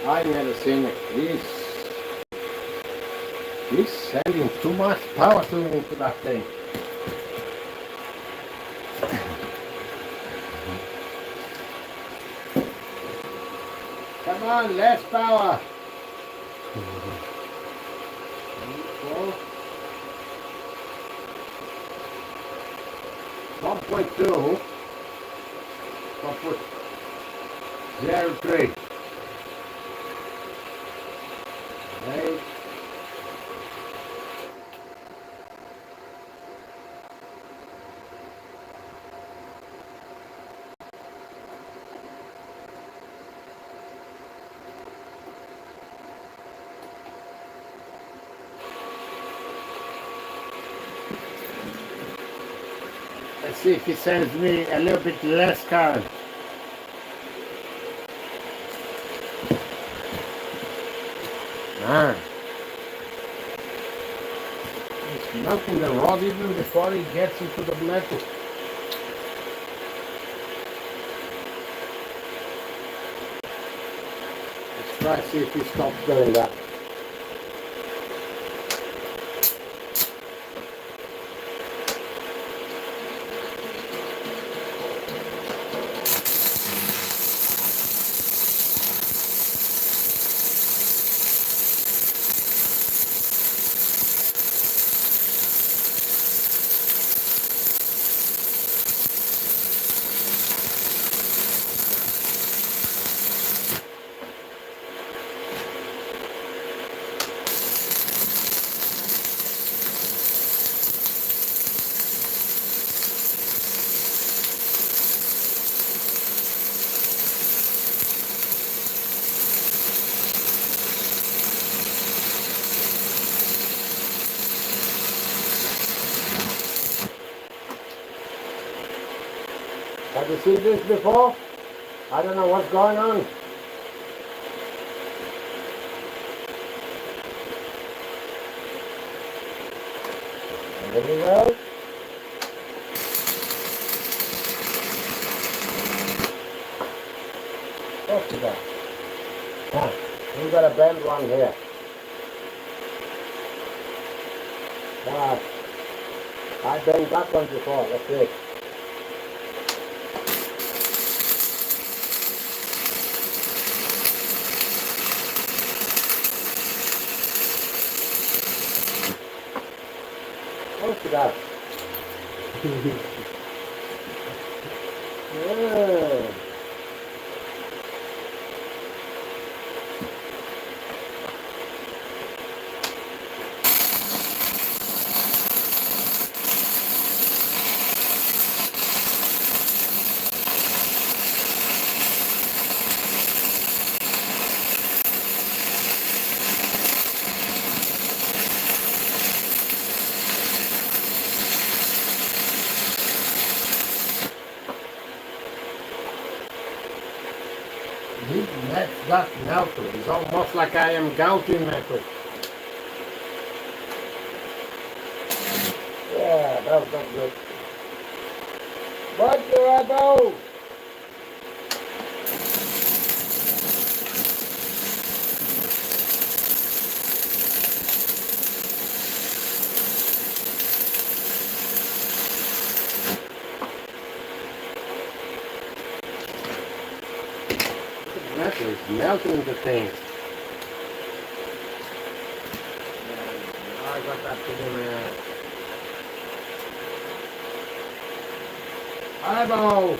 I never seen it. He's sending too much power to that thing. Come on, less power. 1.2. 1.03. Right. Let's see if he sends me a little bit less current. It's melting the rod even before it gets into the metal. Let's try to see if he stops doing that. Have you seen this before? I don't know what's going on. Very well. What's that? We got a bend one here. I bent that one before. Let's see. What's that? Yeah. That's melted. It's almost like I am gouting metal. Yeah, that's not good. What do I do? Metal is melting the thing. I got that thing in there. Eyeballs!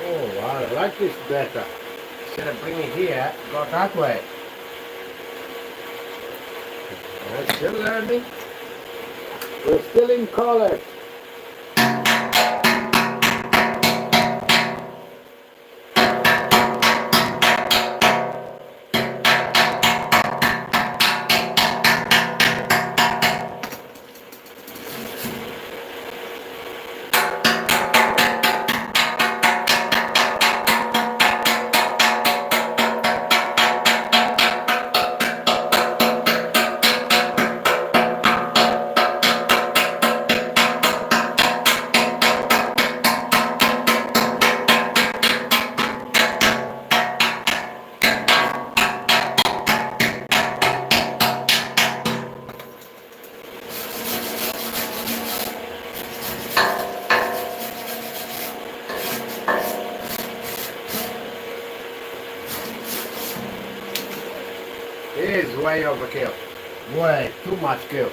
Oh, I like this better. Instead of bringing it here, go that way. I'm still learning. We're still in college. It is way overkill. Way too much kill.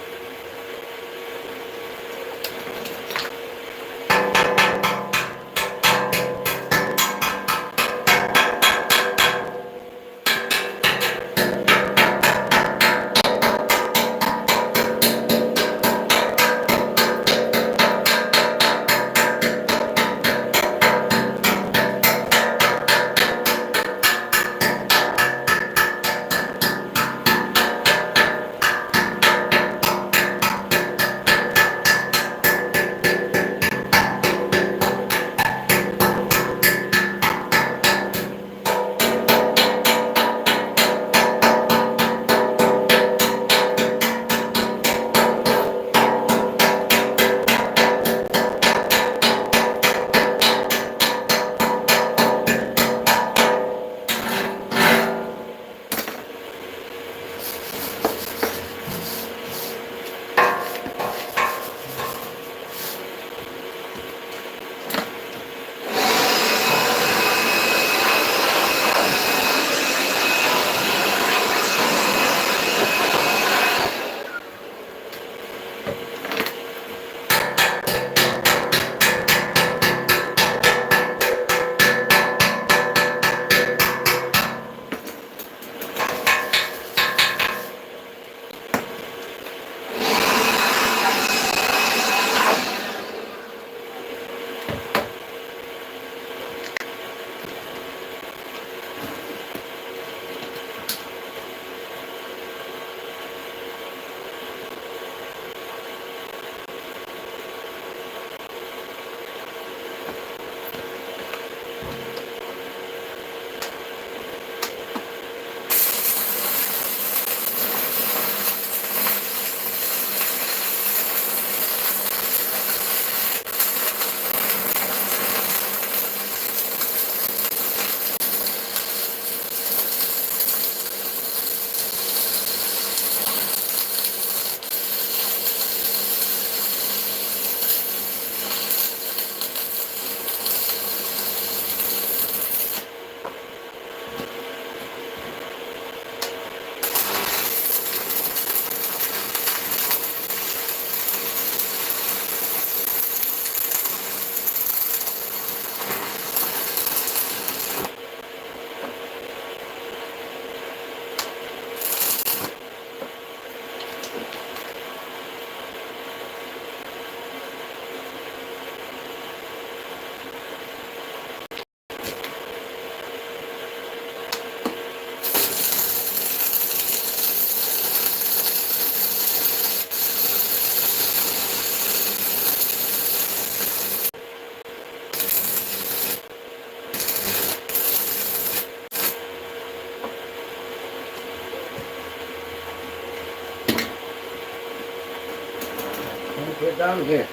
We're down here.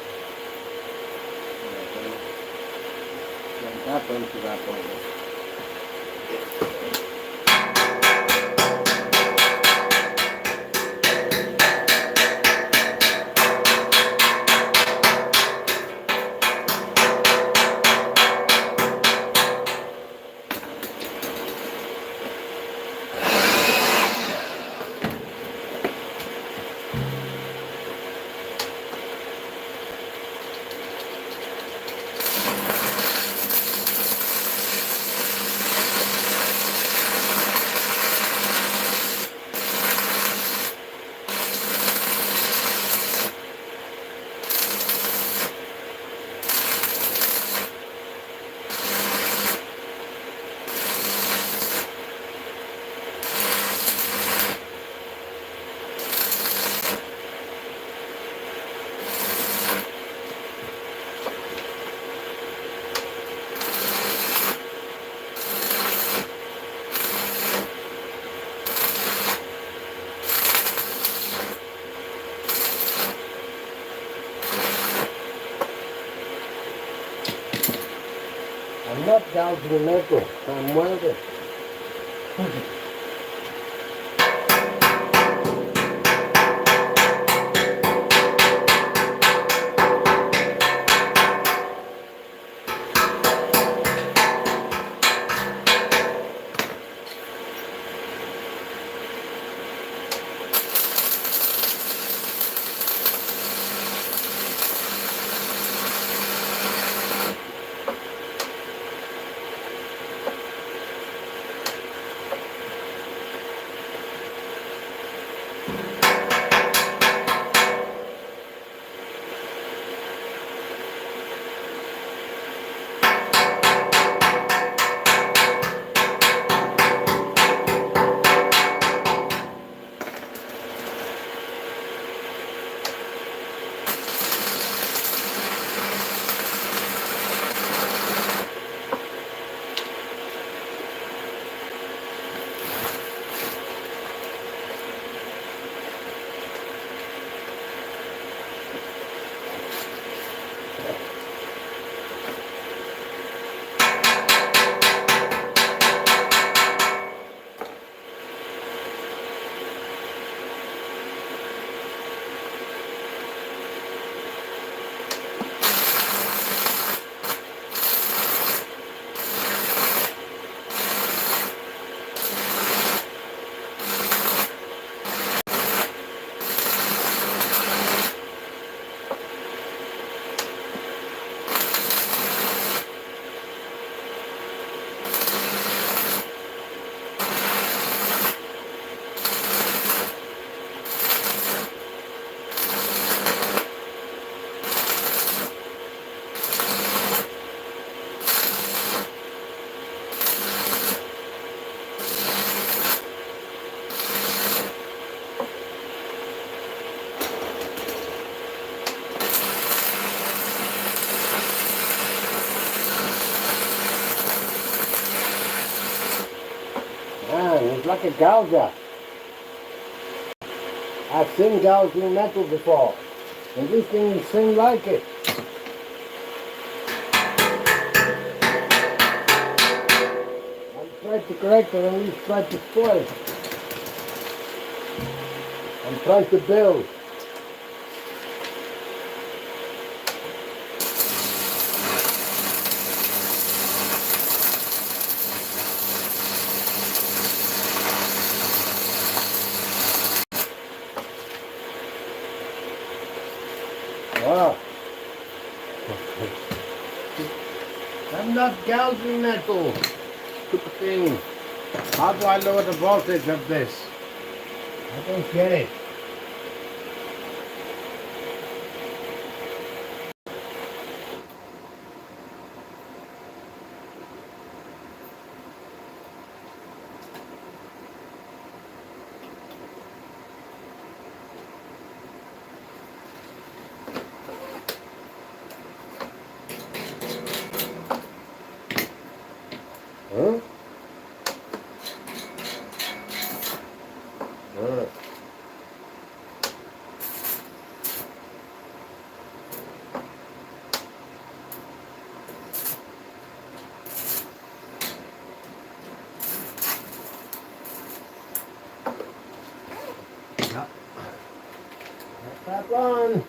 That one to that one. I'm not gouging metal, I'm welding. Man, it's like a gouger. I've seen gouging metal before, and this thing is same like it. I'm trying to correct it and he's trying to spoil it. I'm trying to build. Wow. I'm not gouging metal. Stupid thing. How do I lower the voltage of this? I don't get it. Huh? Yeah. That one.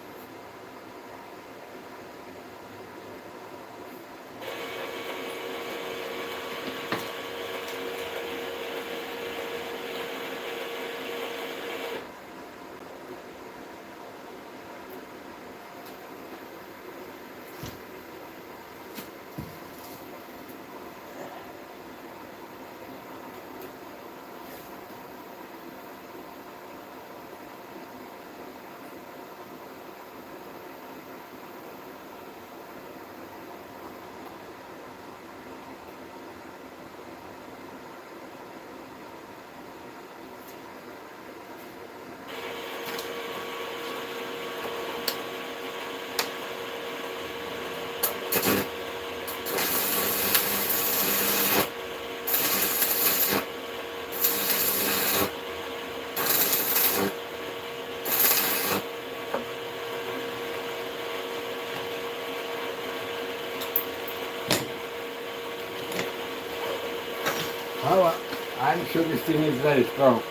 Oh, I'm sure this thing is very strong.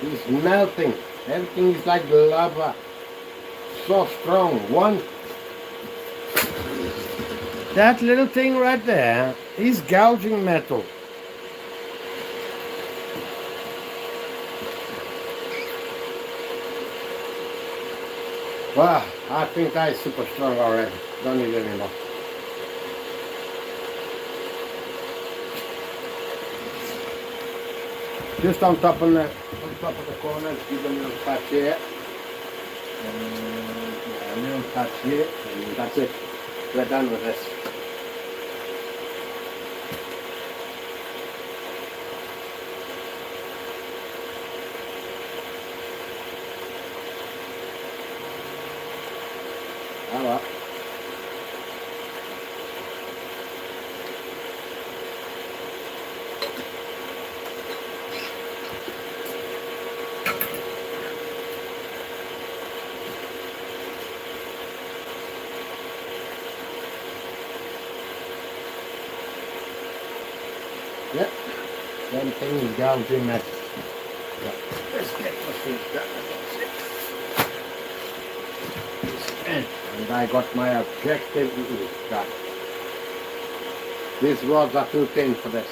It's melting. Everything is like lava. So strong. That little thing right there is gouging metal. Wow, I think that is super strong already. Don't need any more. Just on top of the corner, give a little touch here. A little touch here, and that's it. We're done with this. Oh well. Yep, same thing is gouging metal. Yeah. Let's get the thing done. And I got my objective done. These rods are too thin for this.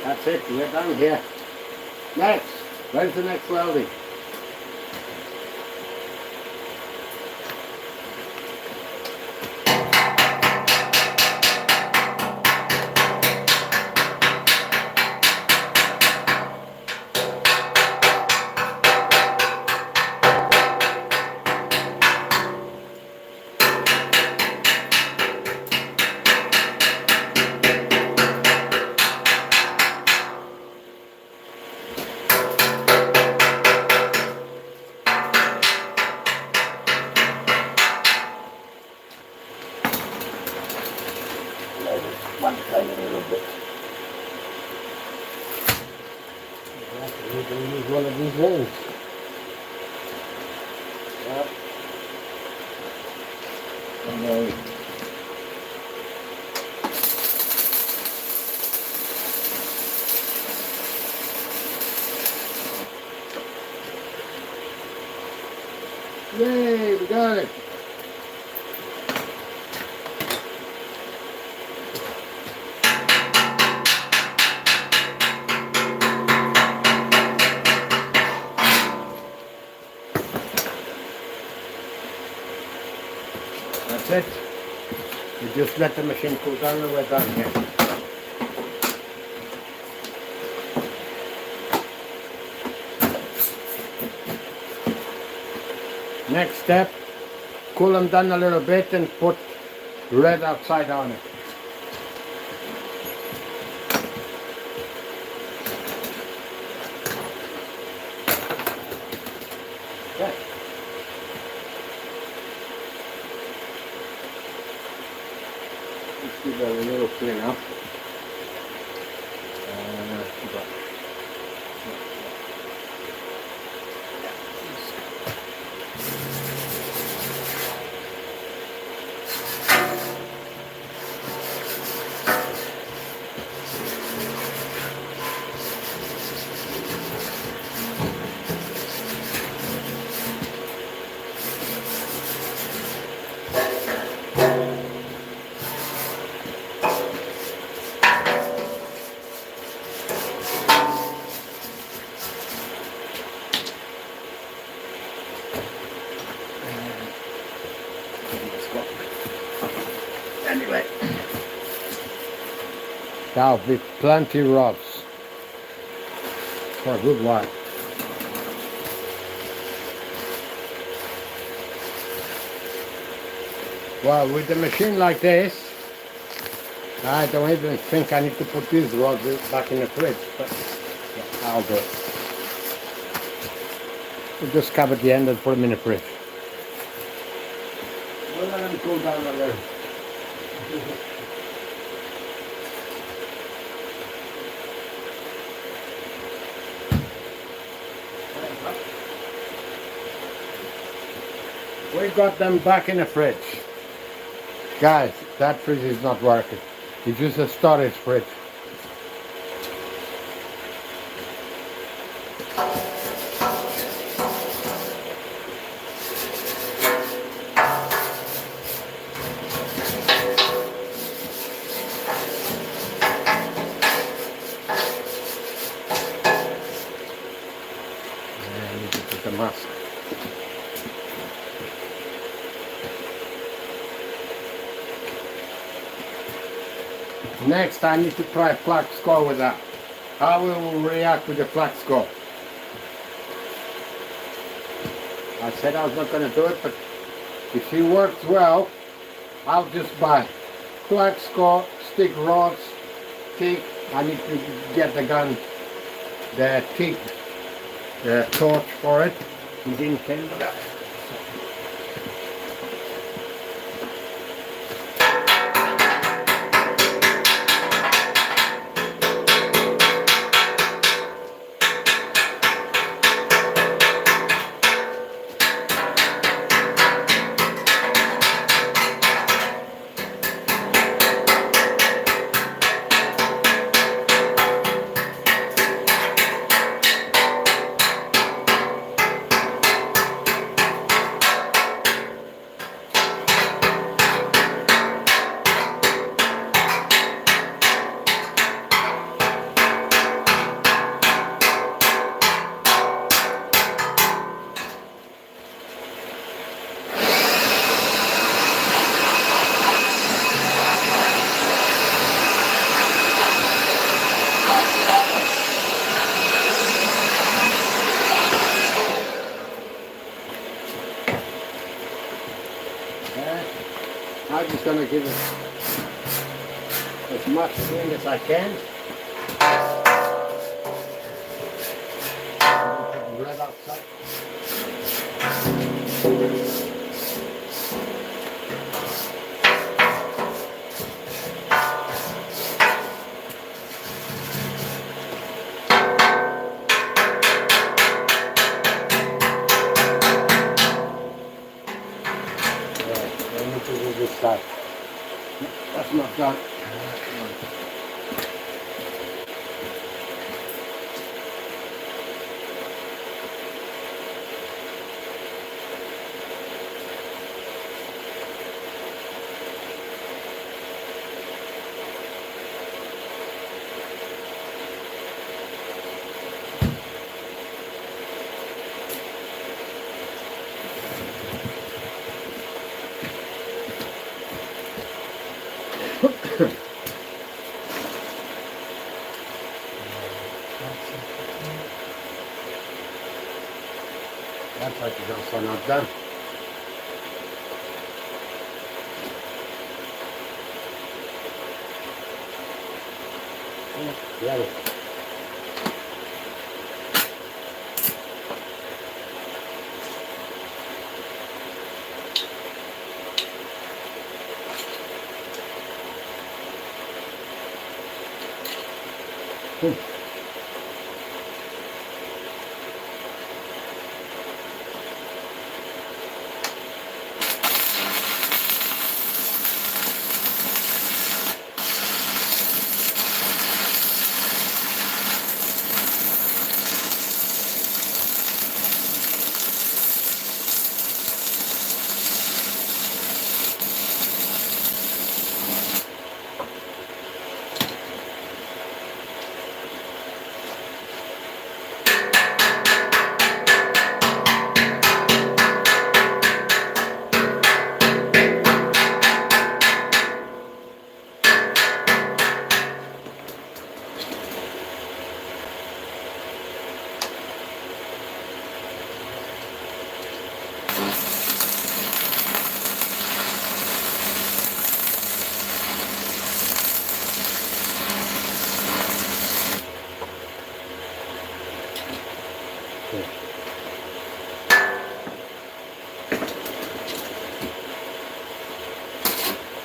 That's it, we're done here. Next, where's the next welding? Yep. And then yay, we got it. That's it. You just let the machine cool down and we're done here. Next step, cool them down a little bit and put red outside on it. Okay. Let's give that a little clean up. Anyway, now with plenty rods for a good while. Well, with a machine like this, I don't even think I need to put these rods back in the fridge, but yeah, I'll do it. We'll just cover the end and put them in the fridge. We'll let them cool down a little. We got them back in the fridge. Guys, that fridge is not working. It's just a storage fridge. I need to put the mask. Next, I need to try flat score with that. How it will react with the flat score. I said I was not going to do it, but if it works well, I'll just buy flat score, stick rods, teeth. I need to get the gun, the teeth, the torch for it. It didn't came with that. I'm just going to give it as much clean as I can. Red outside. That's not done. That's like it's also not done. Yeah.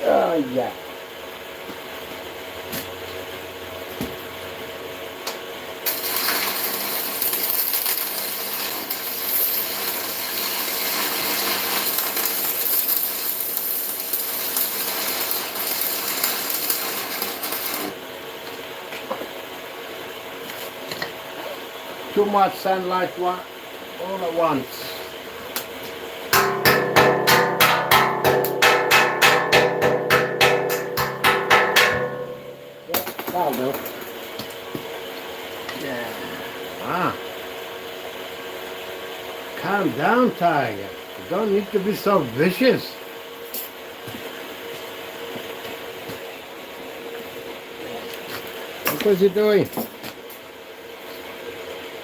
Oh yeah. Too much sunlight all at once. Yeah, that'll do. Yeah. Ah. Calm down, Tiger. You don't need to be so vicious. What was he doing?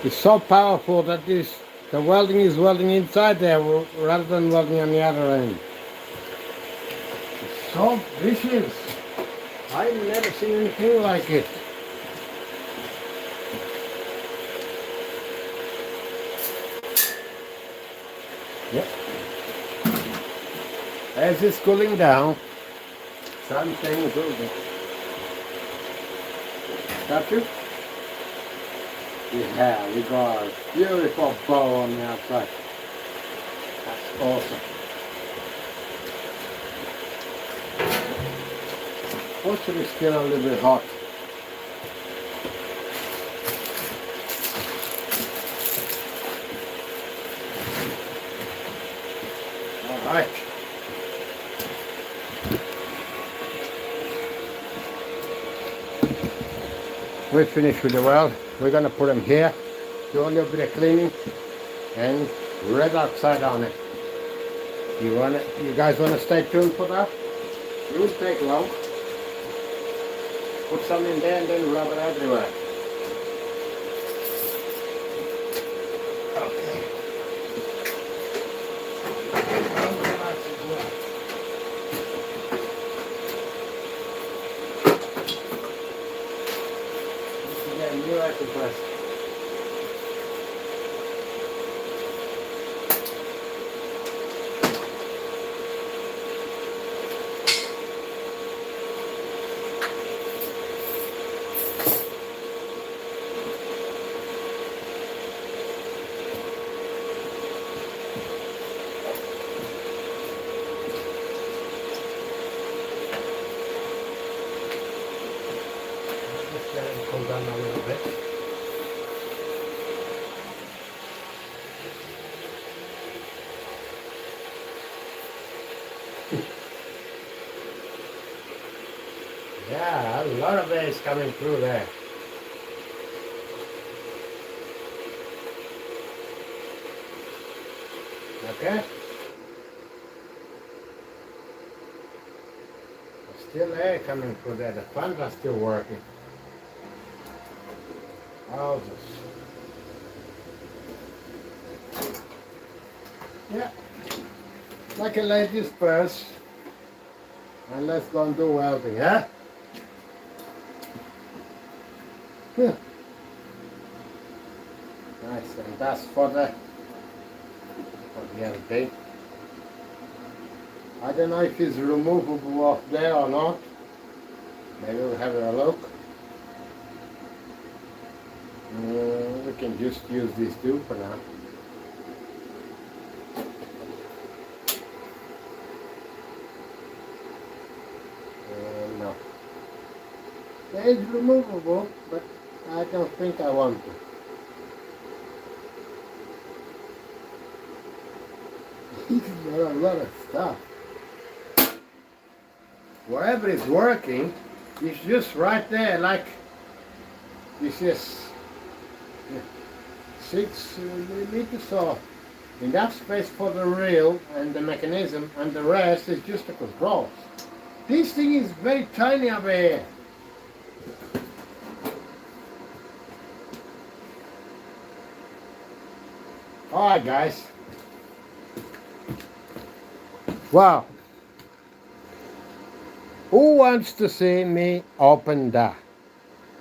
It's so powerful that the welding is welding inside there rather than welding on the other end. It's so vicious. I've never seen anything like it. Yep. As it's cooling down, something good. Got you? Yeah, we got a beautiful bow on the outside. That's awesome. Also, it's still a little bit hot. All right. We're finished with the weld. We're gonna put them here, do a little bit of cleaning, and red oxide on it. You guys wanna stay tuned for that? It won't take long. Put some in there and then rub it everywhere. Okay. New exercise. Yeah, a lot of air is coming through there. Okay? There's still air coming through there. The fans are still working. Houses. Yeah. Like a lady's purse. And let's go and do welding, huh? Yeah. Nice, and that's for the other thing. I don't know if it's removable off there or not. Maybe we'll have a look. We can just use these two for now. No. It is removable, but I don't think I want to. There are a lot of stuff. Wherever it's working, it's just right there, like this is 6 millimeters or enough space for the reel and the mechanism, and the rest is just the controls. This thing is very tiny over here. Alright guys. Wow. Who wants to see me open that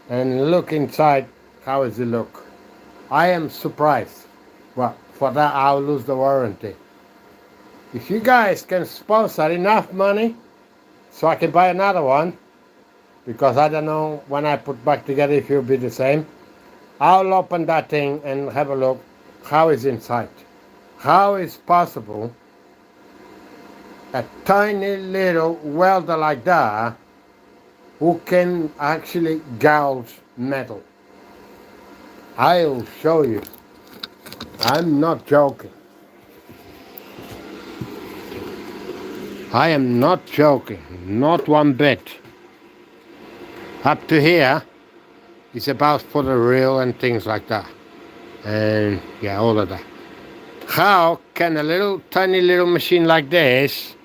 and look inside? How does it look? I am surprised. Well, for that I'll lose the warranty. If you guys can sponsor enough money so I can buy another one, because I don't know when I put back together if it'll be the same, I'll open that thing and have a look how it's inside. How is possible a tiny little welder like that who can actually gouge metal? I'll show you. I'm not joking. I am not joking, not one bit. Up to here is about for the reel and things like that. And yeah, all of that. How can a little tiny little machine like this,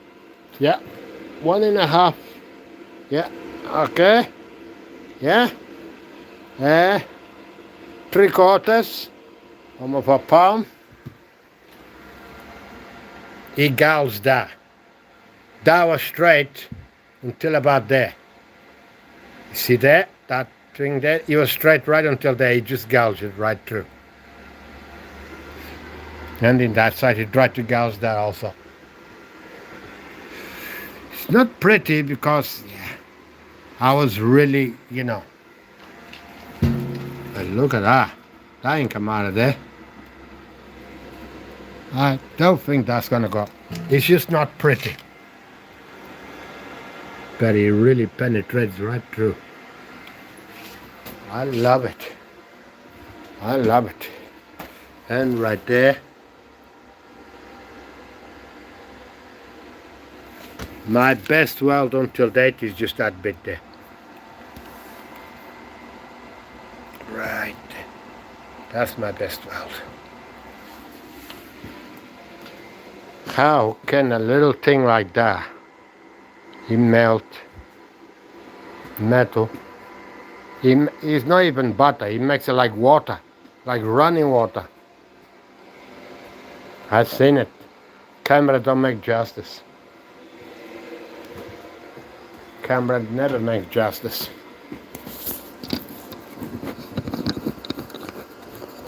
yeah, 1.5, yeah, okay, yeah, 3/4 of a palm, he gouged that. That was straight until about there. See there, that thing there, it was straight right until there, he just gouged it right through. And in that side, he tried to gouge that also. It's not pretty because I was really, but look at that. That ain't come out of there. I don't think that's gonna go. It's just not pretty. But it really penetrates right through. I love it. I love it. And right there, my best weld until date is just that bit there. Right there. That's my best weld. How can a little thing like that, he melt metal? It's not even butter, he makes it like water, like running water. I've seen it. Camera don't make justice. Camera never makes justice.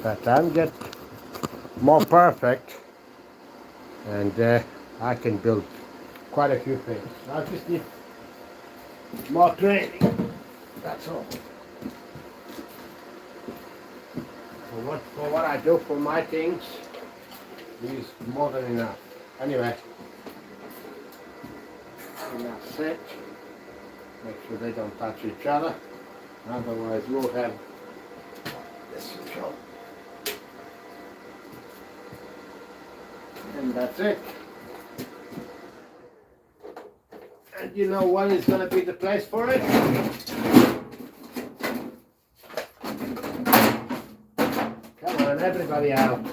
But I'm get more perfect, and I can build quite a few things. I just need more training. That's all. For what I do for my things is more than enough. Anyway, that's it. Make sure they don't touch each other. Otherwise we'll have this show. And that's it. And you know what is going to be the place for it? Come on, everybody out.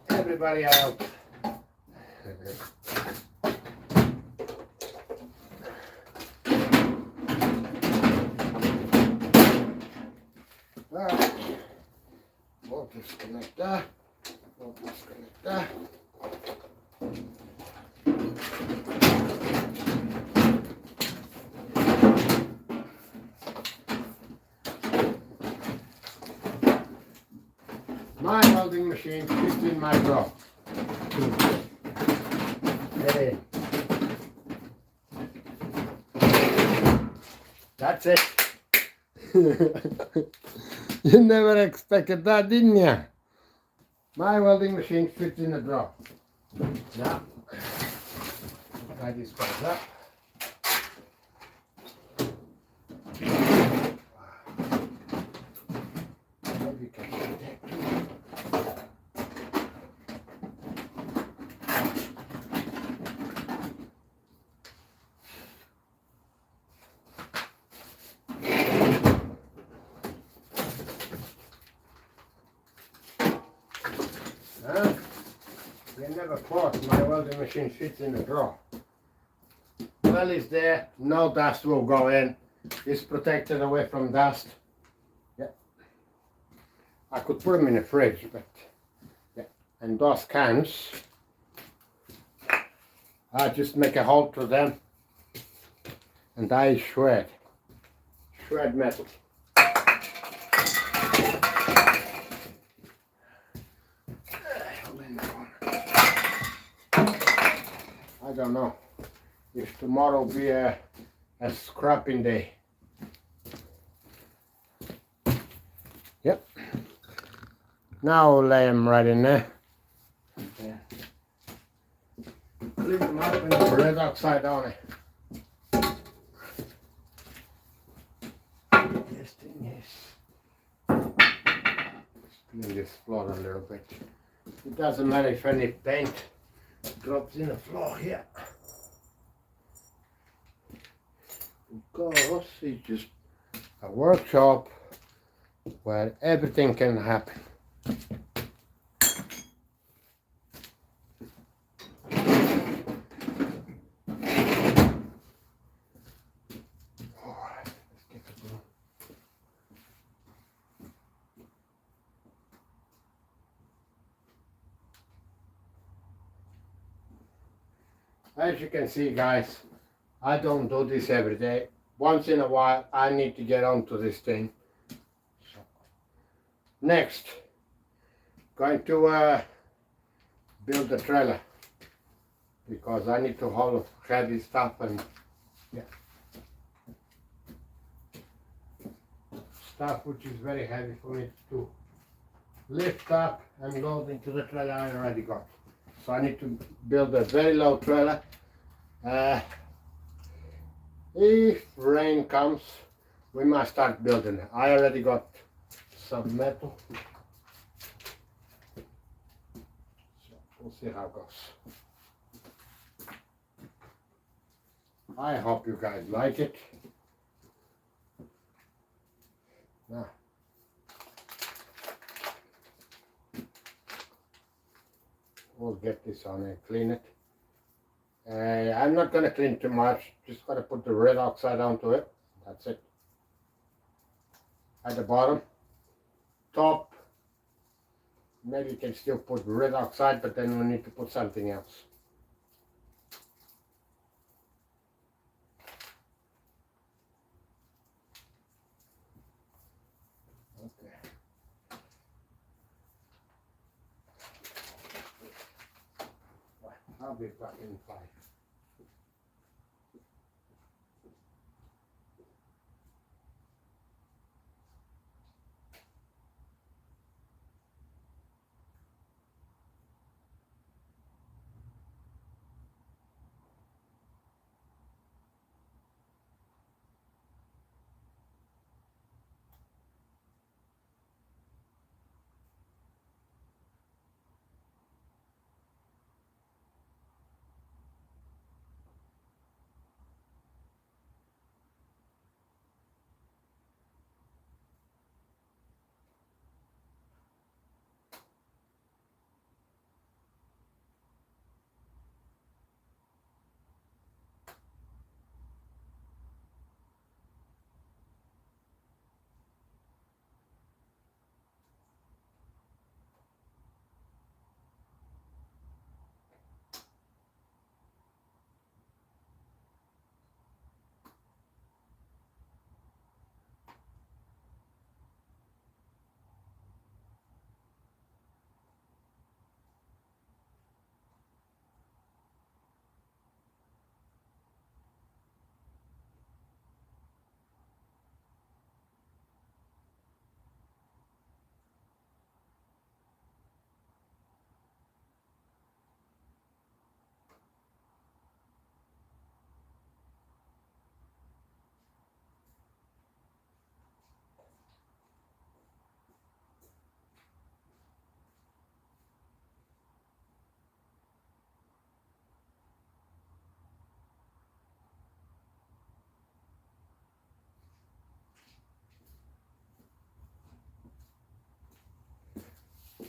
Everybody out. Alright. We'll disconnect that. We'll disconnect that. My welding machine fits in my drawer. Hey. That's it. You never expected that, didn't you? My welding machine fits in the drawer. Now, I just put it up. Maybe you can see that too. Huh? You never thought my welding machine fits in the drawer. Well, it's there, no dust will go in. It's protected away from dust. Yeah. I could put them in the fridge, but yeah. And those cans, I just make a hole through them and I shred metal. I don't know if tomorrow will be a scrapping day. Yep. Now I'll lay them right in there. Yeah. Leave them up and spread upside down. This thing is clean this floor a little bit. It doesn't matter if any paint drops in the floor here, because it's just a workshop where everything can happen. As you can see, guys, I don't do this every day. Once in a while I need to get onto this thing. So, next, going to build a trailer, because I need to haul heavy stuff and yeah, stuff which is very heavy for me to lift up and load into the trailer I already got. So I need to build a very low trailer. If rain comes, we might start building it. I already got some metal. So we'll see how it goes. I hope you guys like it. Now, we'll get this on and clean it. I'm not going to clean too much, just going to put the red oxide onto it. That's it. At the bottom, top, maybe you can still put red oxide, but then we need to put something else. Okay. I'll be back in 5.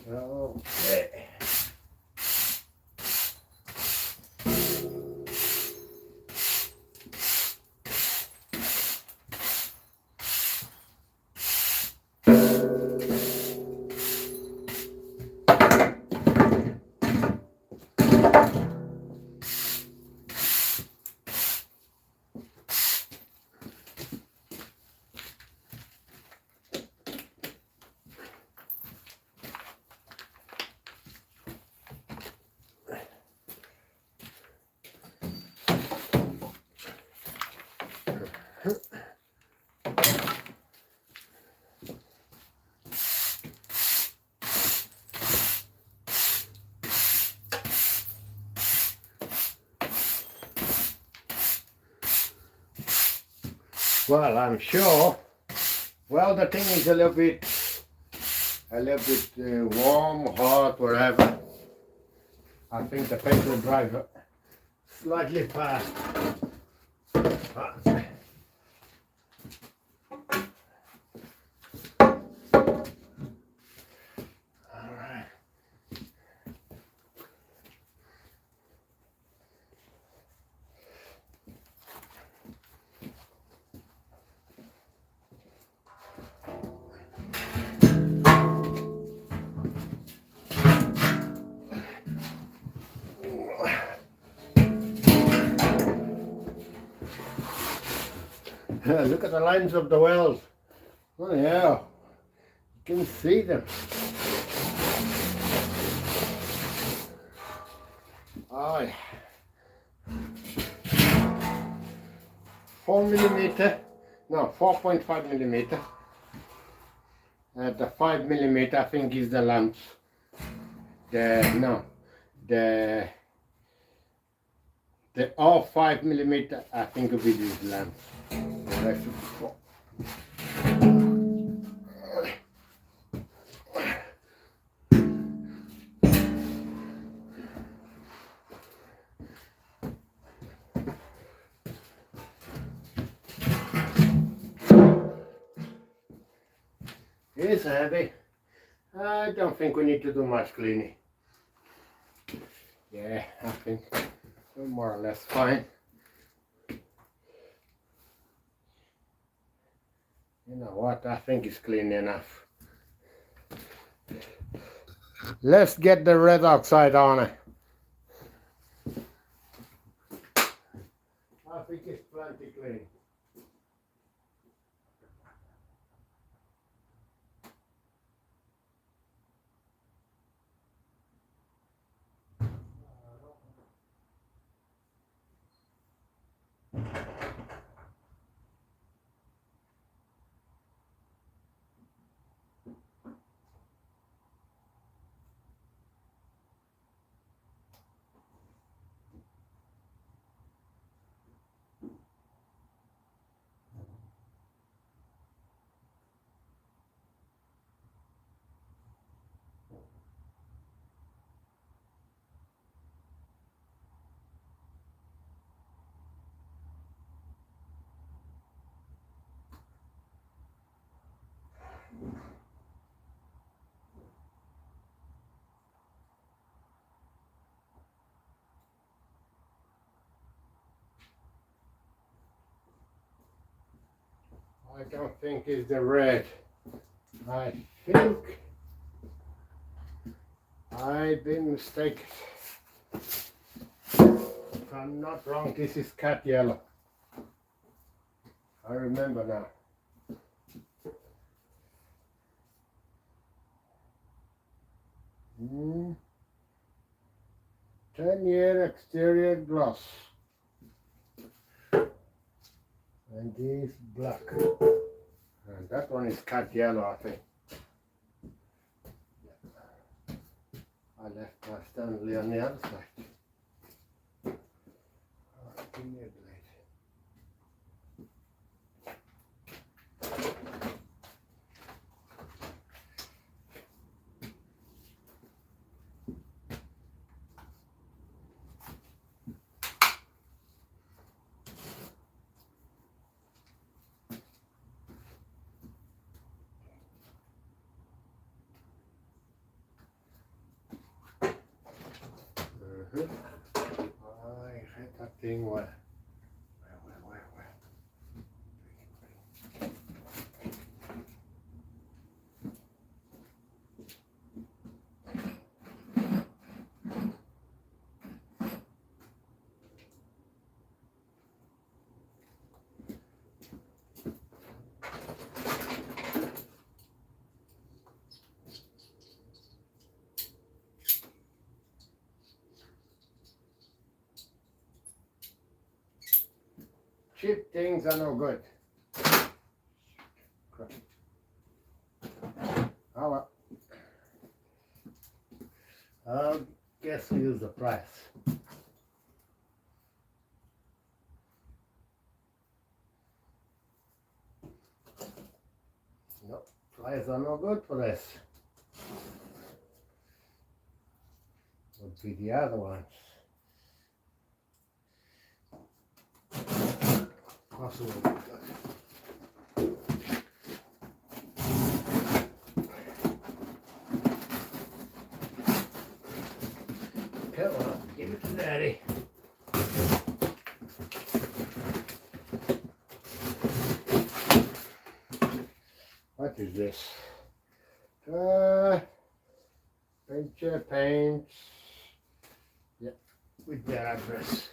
Okay. Well, I'm sure. Well, the thing is a little bit warm, hot, whatever. I think the paint will dry slightly fast. Alright. Look at the lines of the wells. Oh yeah, you can see them. Oh, yeah. 4mm, no, 4.5mm. The 5mm I think is the lamps. The all 5mm I think will be these lamps. The rest is 4. It's heavy. I don't think we need to do much cleaning. Yeah, I think we're more or less fine. You know what, I think it's clean enough. Let's get the red oxide on it. I think it's plenty clean. I don't think it's the red. I think I've been mistaken. If I'm not wrong, this is cat yellow. I remember now. Mm. 10-year exterior gloss. And this black. And that one is cat yellow, I think. I left my Stanley on the other side. Give me a blade. thing where? Cheap things are no good. Oh well. I guess we use the price. Nope, pliers are no good for this. Would be the other ones. Possibly good. Come on, give it to Daddy. What is this? Picture paints. Yeah, with their address.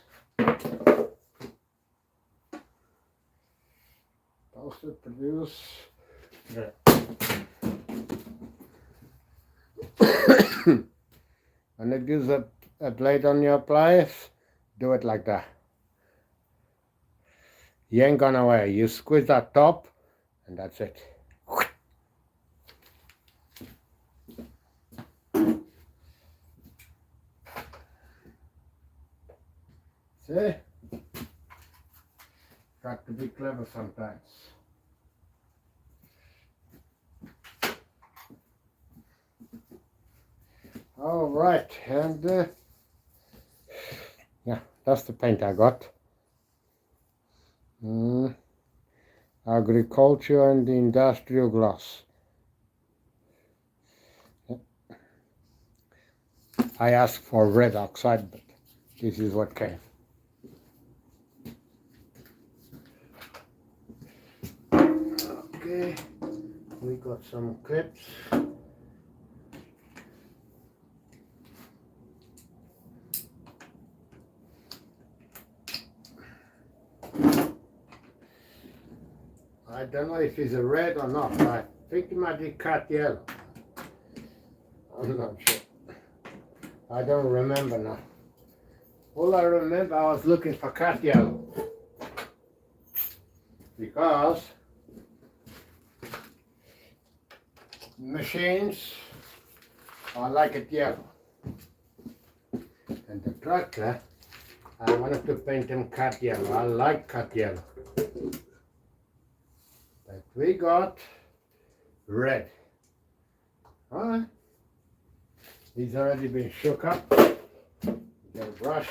Also produce. Yeah. When it gives a blade on your pliers, do it like that. You ain't gonna away. You squeeze that top, and that's it. See? Got to be clever sometimes. All right, and yeah, that's the paint I got. Agriculture and industrial gloss. Yeah. I asked for red oxide, but this is what came. Okay, we got some clips. I don't know if it's a red or not. I think it might be cut yellow. I'm not sure. I don't remember now. All I remember, I was looking for cut yellow because machines, I like it yellow, and the tractor, I wanted to paint them cut yellow. I like cut yellow, but we got red. Alright, he's already been shook up. Get a brush.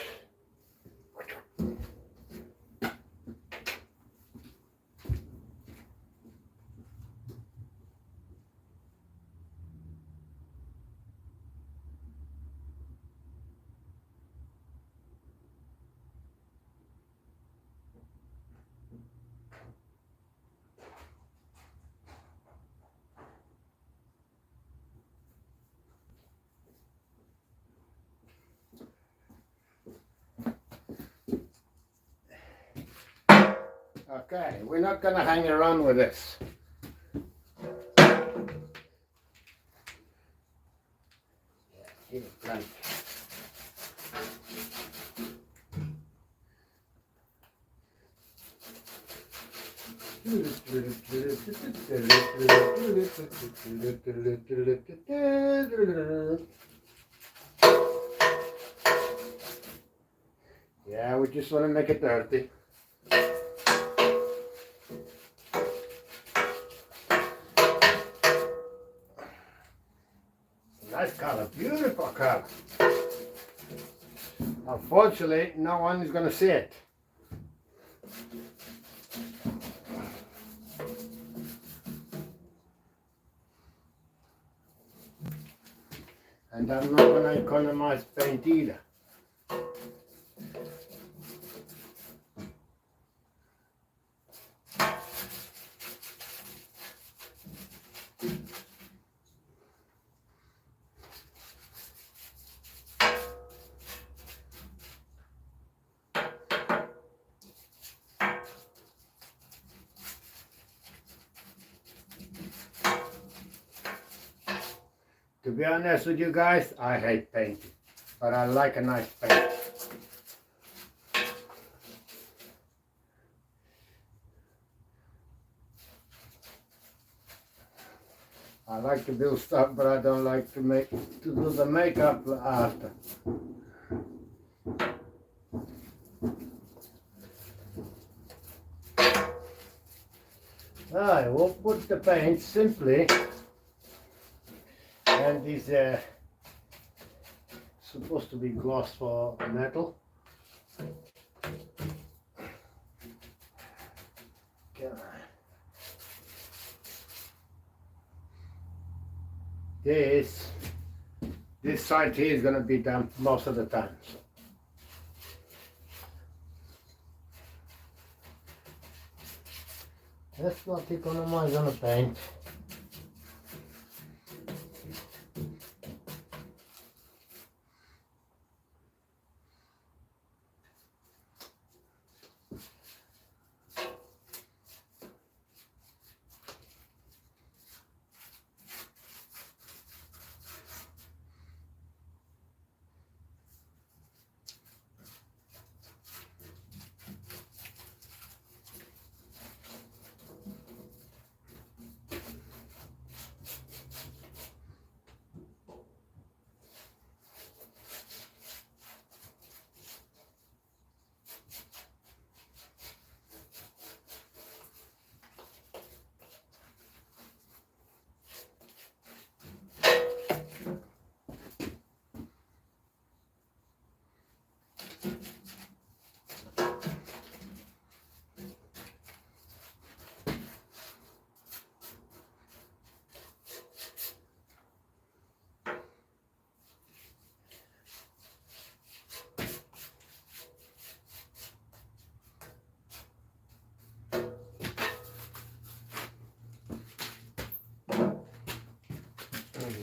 Okay, we're not gonna hang around with this. Give it plenty. Yeah, we just want to make it dirty. Nice color, beautiful color. Unfortunately, no one is going to see it. And I'm not going to economize paint either. To be honest with you guys, I hate painting, but I like a nice paint. I like to build stuff, but I don't like to do the makeup after. I will put the paint simply, and this supposed to be gloss for metal. This side here is going to be done most of the time. So. Let's not economize on the paint.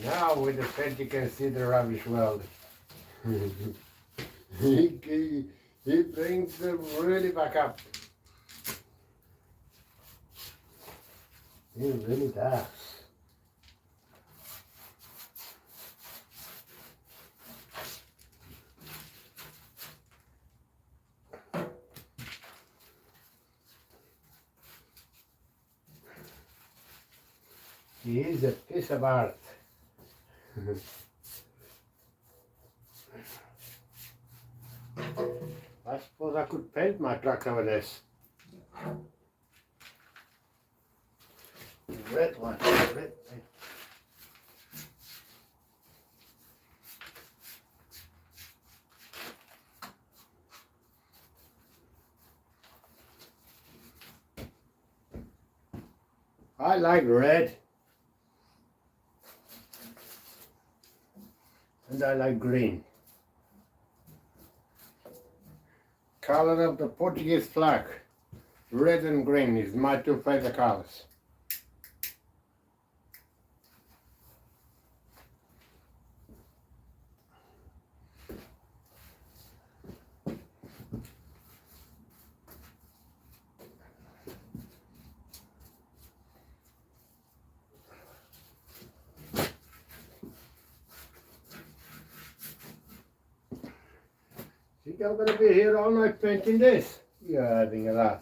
Now with the pen you can see the rubbish welding. he brings them really back up. He really does. He is a piece of art. I suppose I could paint my truck over this. Red one, red. I like red. And I like green. Color of the Portuguese flag. Red and green is my two favorite colors. Think I'm going to be here all night painting this? You're having a laugh.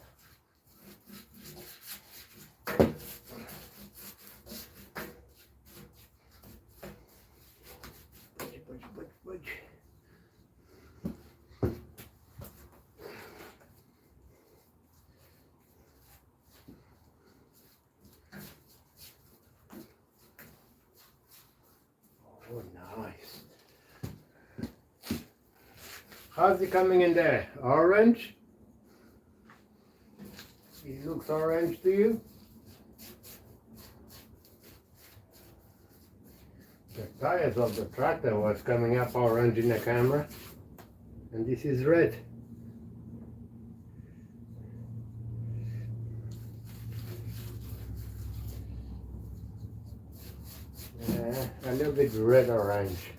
Oh, nice. How's it coming in there? Orange? It looks orange to you? The tires of the tractor was coming up orange in the camera, and this is red. A little bit red orange.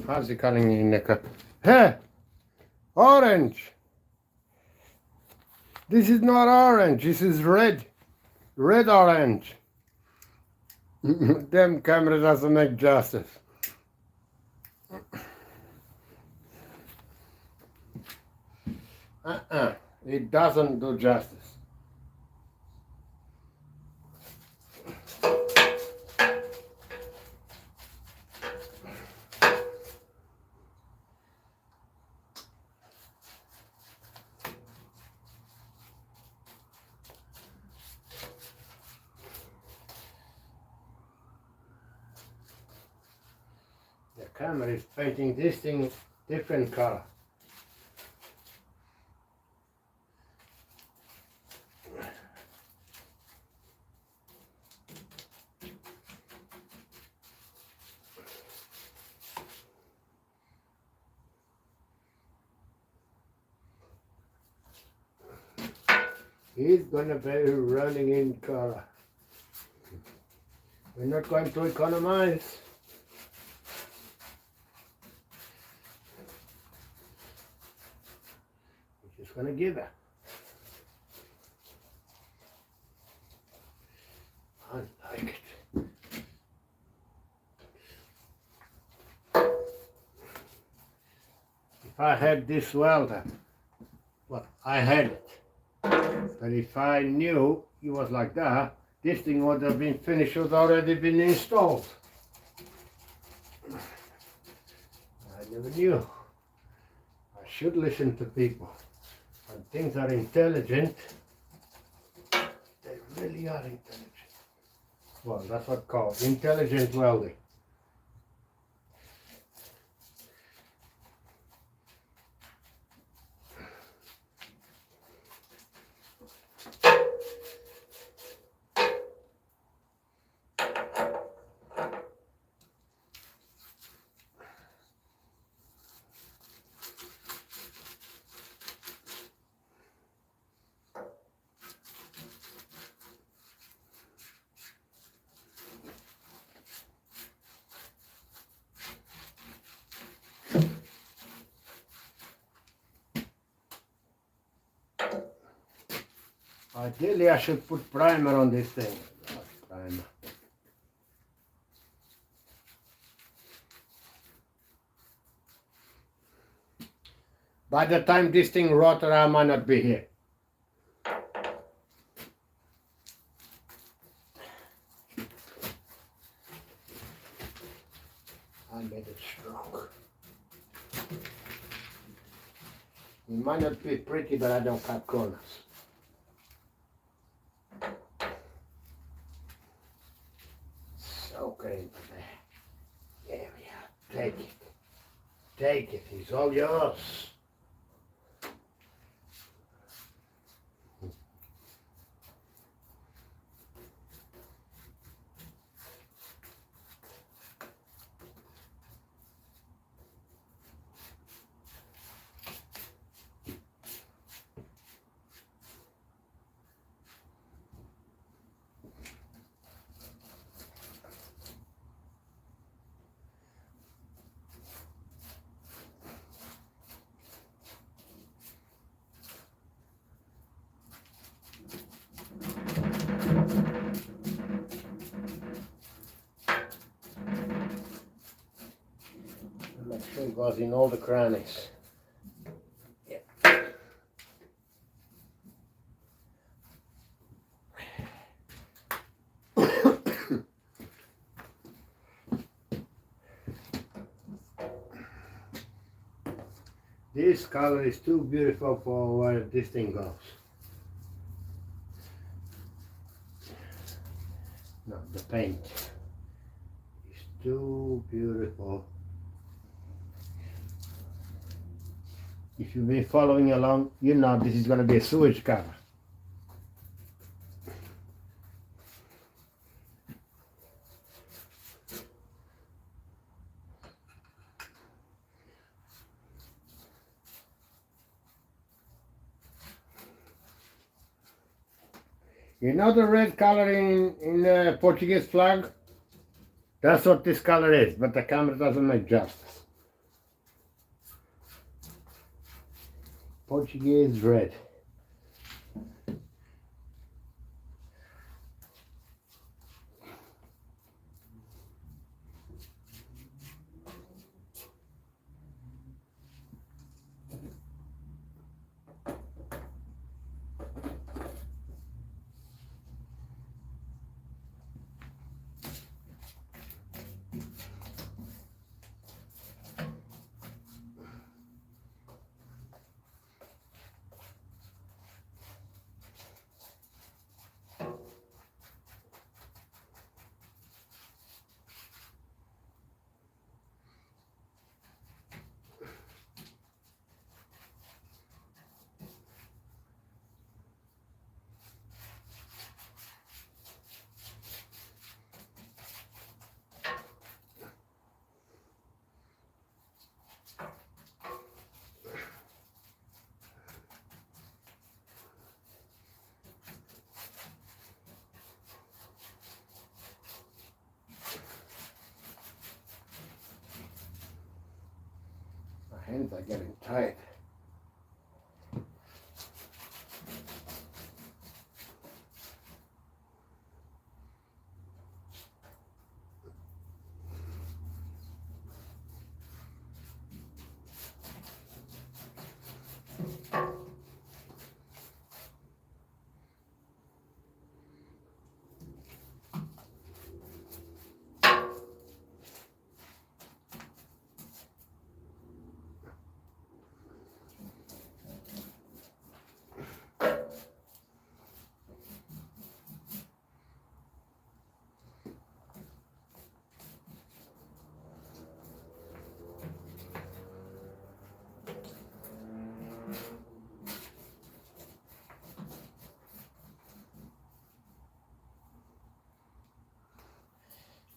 How's he calling in the cup? Hey! Orange! This is not orange, this is red. Red orange. Them camera doesn't make justice. It doesn't do justice. The camera is painting this thing different color. He's gonna be running in color. We're not going to economize. We're just gonna give it. I like it. If I had this welder, well, I had it. But if I knew it was like that, this thing would have been finished, would already been installed. I never knew. I should listen to people. When things are intelligent, they really are intelligent. Well, that's what called intelligent welding. Ideally, I should put primer on this thing. Primer. By the time this thing rots, I might not be here. I made it strong. It might not be pretty, but I don't cut corners. Okay, there we are. Take it. Take it. It's all yours. Make sure it goes in all the crannies. Yeah. This color is too beautiful for where this thing goes. No, the paint is too beautiful. If you've been following along, you know this is going to be a sewage cover. You know the red color in the Portuguese flag? That's what this color is, but the camera doesn't make justice. Portuguese red. My hands are getting tight.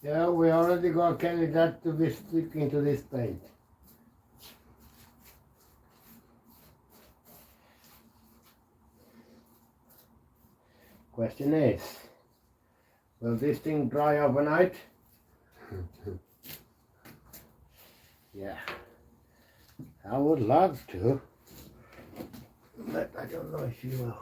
Yeah, we already got a candidate to be stick into this paint. Question is, will this thing dry overnight? Yeah, I would love to, but I don't know if you will.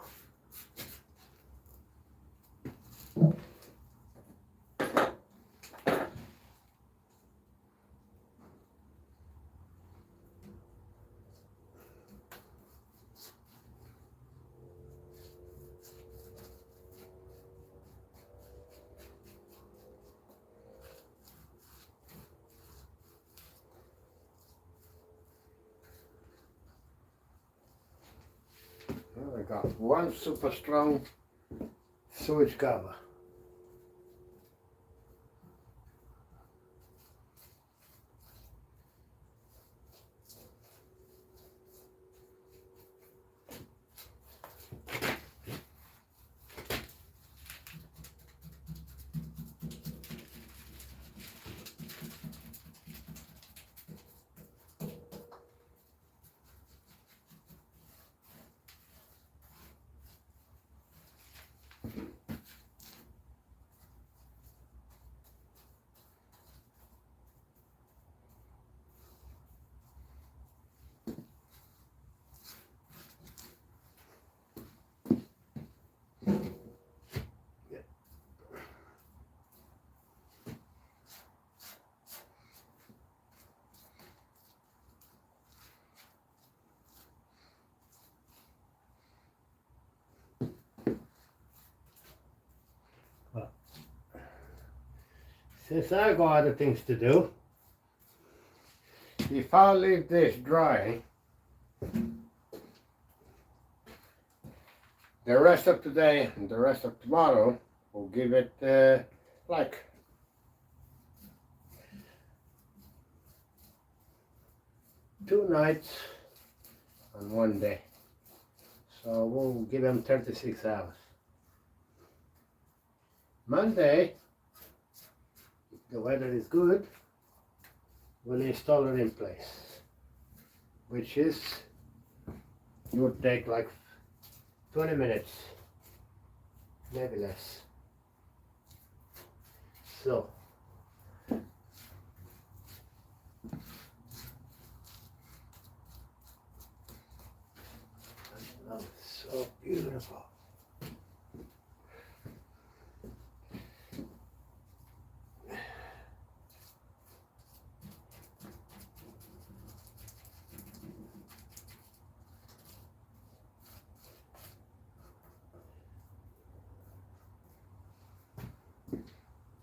Well, I got one super strong sewage cover. Since I got other things to do, if I leave this dry, the rest of today and the rest of tomorrow will give it like 2 nights and 1 day. So we'll give them 36 hours. Monday, if the weather is good, we'll install it in place, which is, it would take like 20 minutes, maybe less. So, oh, it's so beautiful.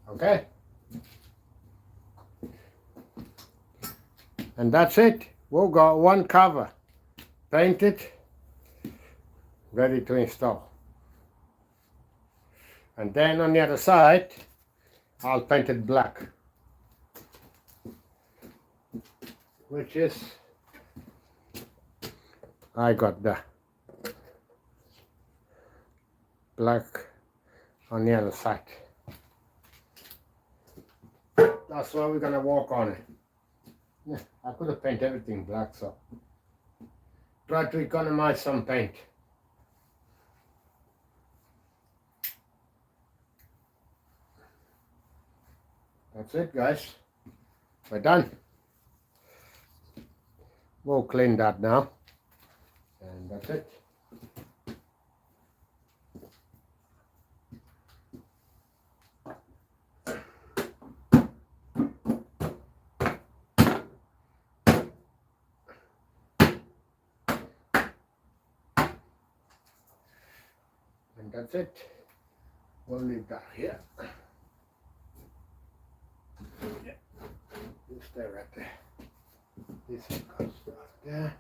Okay. And that's it. We'll got one cover painted, ready to install. And then on the other side, I'll paint it black, which is, I got the black on the other side. That's why we're gonna work on it. Yeah, I could have painted everything black, so try to economize some paint. That's it, guys. We're done. We'll clean that now, and that's it. And that's it. We'll leave that here. Yeah. You stay right there. This one goes right there.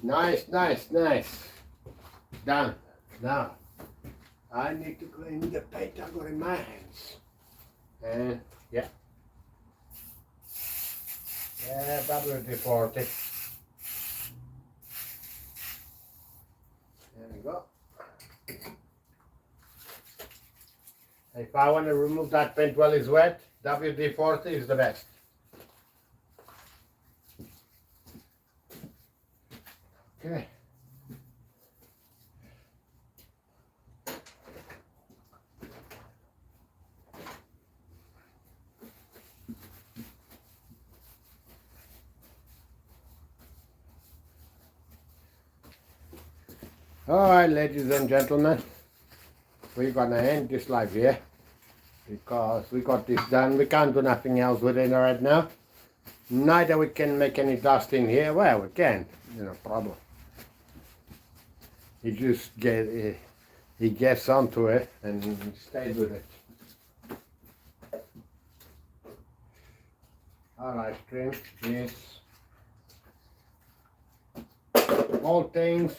Nice, nice, nice. Done. Now, I need to clean the paint I got in my hands. And, yeah. Yeah, WD-40. There we go. If I want to remove that paint while it's wet, WD-40 is the best. Okay. Alright, ladies and gentlemen, we're gonna end this live here because we got this done. We can't do nothing else with it right now. Neither we can make any dust in here. Well, we can, no problem. He just he gets onto it and he stays with it. Our ice cream is all things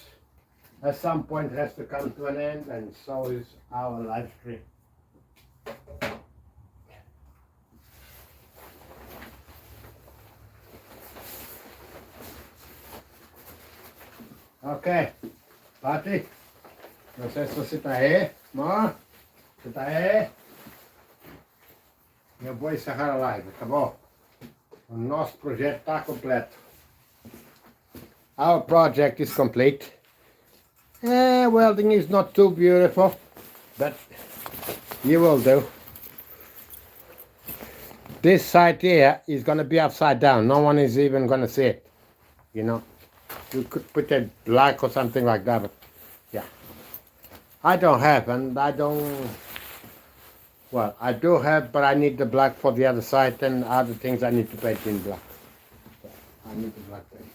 at some point has to come to an end, and so is our live stream. Ok, Pati, não sei se você está aí, mas você está aí. Eu vou encerrar a live, tá bom? O nosso projeto está completo. Our project is complete. Welding is not too beautiful, but you will do. This side here is going to be upside down. No one is even going to see it, you know. You could put it black or something like that, but yeah. I don't have, and I don't, well, I do have, but I need the black for the other side, and other things I need to paint in black. So I need the black paint.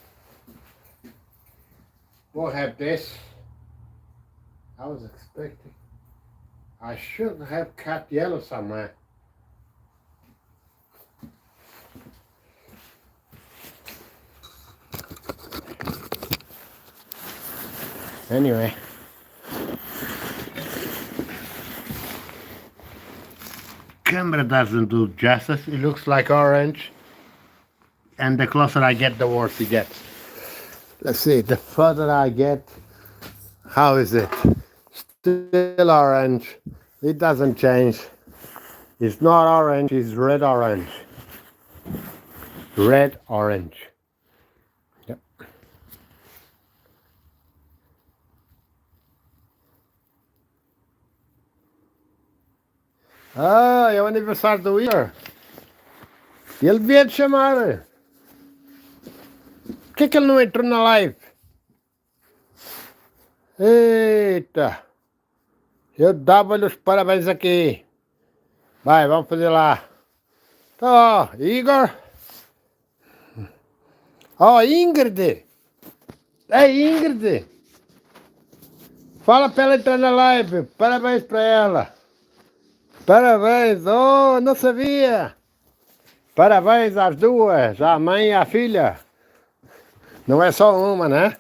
We'll have this. I was expecting, I should have cut yellow somewhere. Anyway, camera doesn't do justice. It looks like orange, and the closer I get, the worse it gets. Let's see, the further I get, how is it? Still orange. It doesn't change. It's not orange, it's red orange. Red orange. Yep. Ah, é o aniversário do Igor. Ele devia te chamar. Por que ele não entrou na live? Eita! Eu dava-lhe os parabéns aqui. Vai, vamos fazer lá. Tá, ó, Igor. Ó, Ingrid. É Ingrid. Fala pra ela entrar na live. Parabéns pra ela. Parabéns. Oh, não sabia. Parabéns às duas, a mãe e a filha. Não é só uma, né?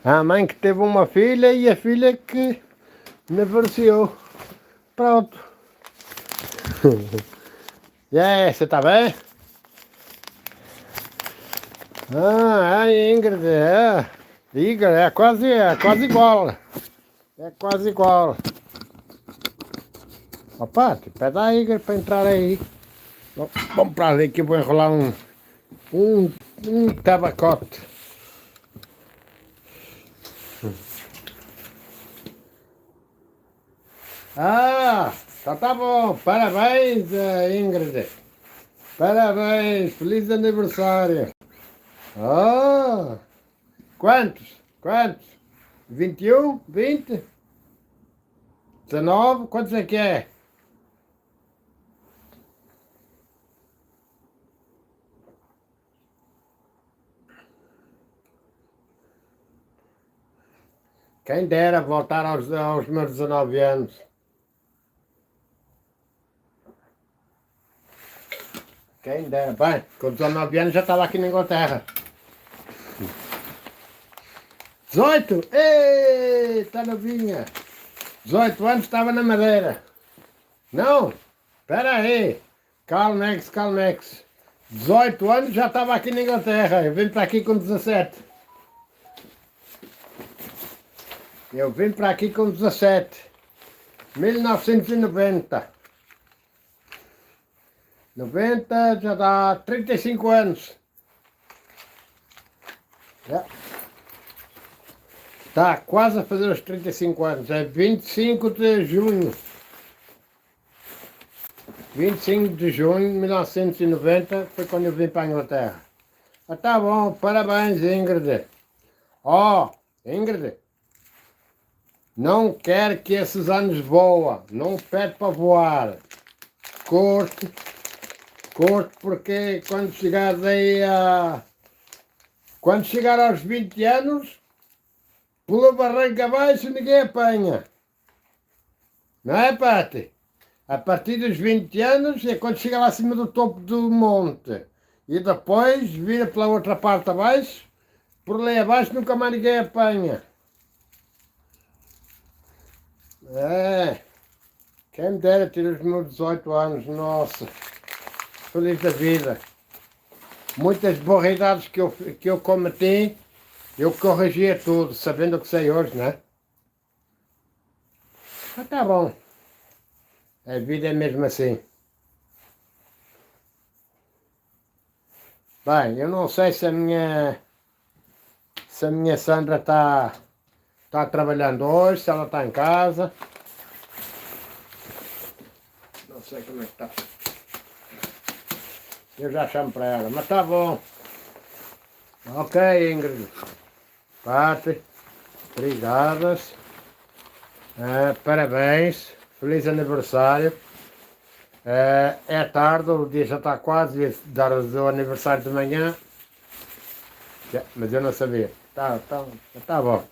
A mãe que teve uma filha e a filha que divorciou. Pronto. E aí, você tá bem? Ah, a Ingrid, é. Igor, é quase igual. É quase igual. Opa, pede a Igor pra entrar aí. Vamos pra ali que eu vou enrolar um tabacote. Ah, tá bom. Parabéns, Ingrid. Parabéns, feliz aniversário. Ah, quantos? 21? 20? 19? Quantos é que é? Quem dera voltar aos meus 19 anos. Quem dera. Bem, com 19 anos já estava aqui na Inglaterra. 18? Eita, novinha. 18 anos estava na Madeira. Não, espera aí. Calmex, calmex. 18 anos já estava aqui na Inglaterra. Eu vim para aqui com 17. Eu vim para aqui com 17. 1990. 90 já dá 35 anos. Está quase a fazer os 35 anos. É 25 de junho. 25 de junho de 1990 foi quando eu vim para a Inglaterra. Ah, tá bom, parabéns, Ingrid. Ó, Ingrid, não quero que esses anos voam, não pede para voar. Curte, porque quando chegar aí a... Quando chegar aos 20 anos, pula barranca abaixo ninguém apanha. Não é, Pati? A partir dos 20 anos é quando chega lá acima do topo do monte. E depois vira pela outra parte abaixo, por lá abaixo nunca mais ninguém apanha. É, quem me dera ter os meus 18 anos, nossa, feliz da vida. Muitas borridades que eu cometi, eu corrigia tudo, sabendo o que sei hoje, né? Mas tá bom. A vida é mesmo assim. Bem, eu não sei se a minha Sandra está trabalhando hoje, se ela está em casa. Não sei como é que está. Eu já chamo para ela, mas tá bom. Ok, Ingrid. Pati, obrigadas. Parabéns. Feliz aniversário. É tarde, o dia já está quase, ia dar o aniversário de manhã. Mas eu não sabia. Tá bom.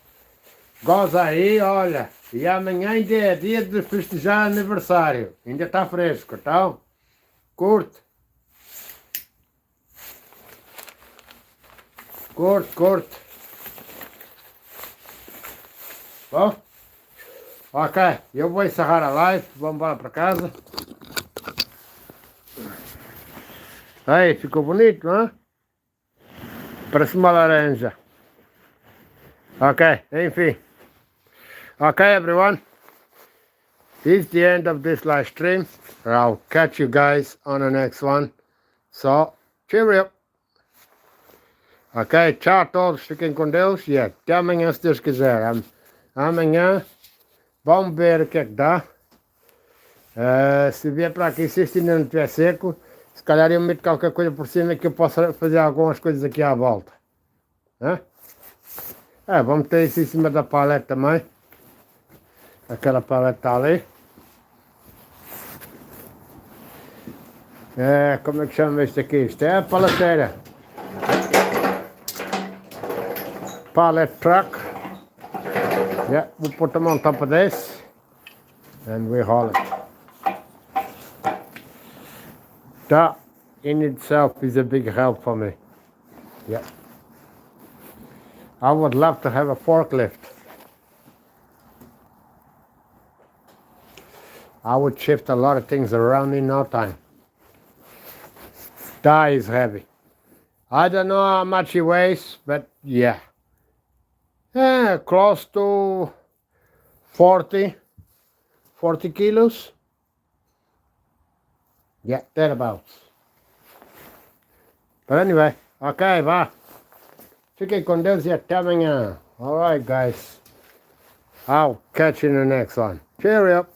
Goza aí, olha. E amanhã ainda é dia de festejar aniversário. Ainda está fresco, então. Curte. Curte. Bom? Ok, eu vou encerrar a live, vamos embora para casa. Aí, ficou bonito, não é? Parece uma laranja. Ok, enfim. Ok, everyone. This is the end of this live stream. I'll catch you guys on the next one. So, cheerio. Ok, tchau a todos, fiquem com Deus e até amanhã se Deus quiser. Amanhã vamos ver o que é que dá. Se vier para aqui, se isto ainda não estiver seco, se calhar eu meto qualquer coisa por cima que eu possa fazer algumas coisas aqui à volta. Vamos ter isso em cima da palete também. Aquela palete está ali. Como é que chama isto aqui? Isto é a paleteira. Pallet truck. We put them on top of this and we haul it. That in itself is a big help for me. I would love to have a forklift. I would shift a lot of things around in no time. That is heavy. I don't know how much he weighs, but yeah. Close to 40 kilos. Yeah, thereabouts. But anyway, ok, vá. Fiquem com Deus e até amanhã. Alright, guys. I'll catch you in the next one. Cheerio.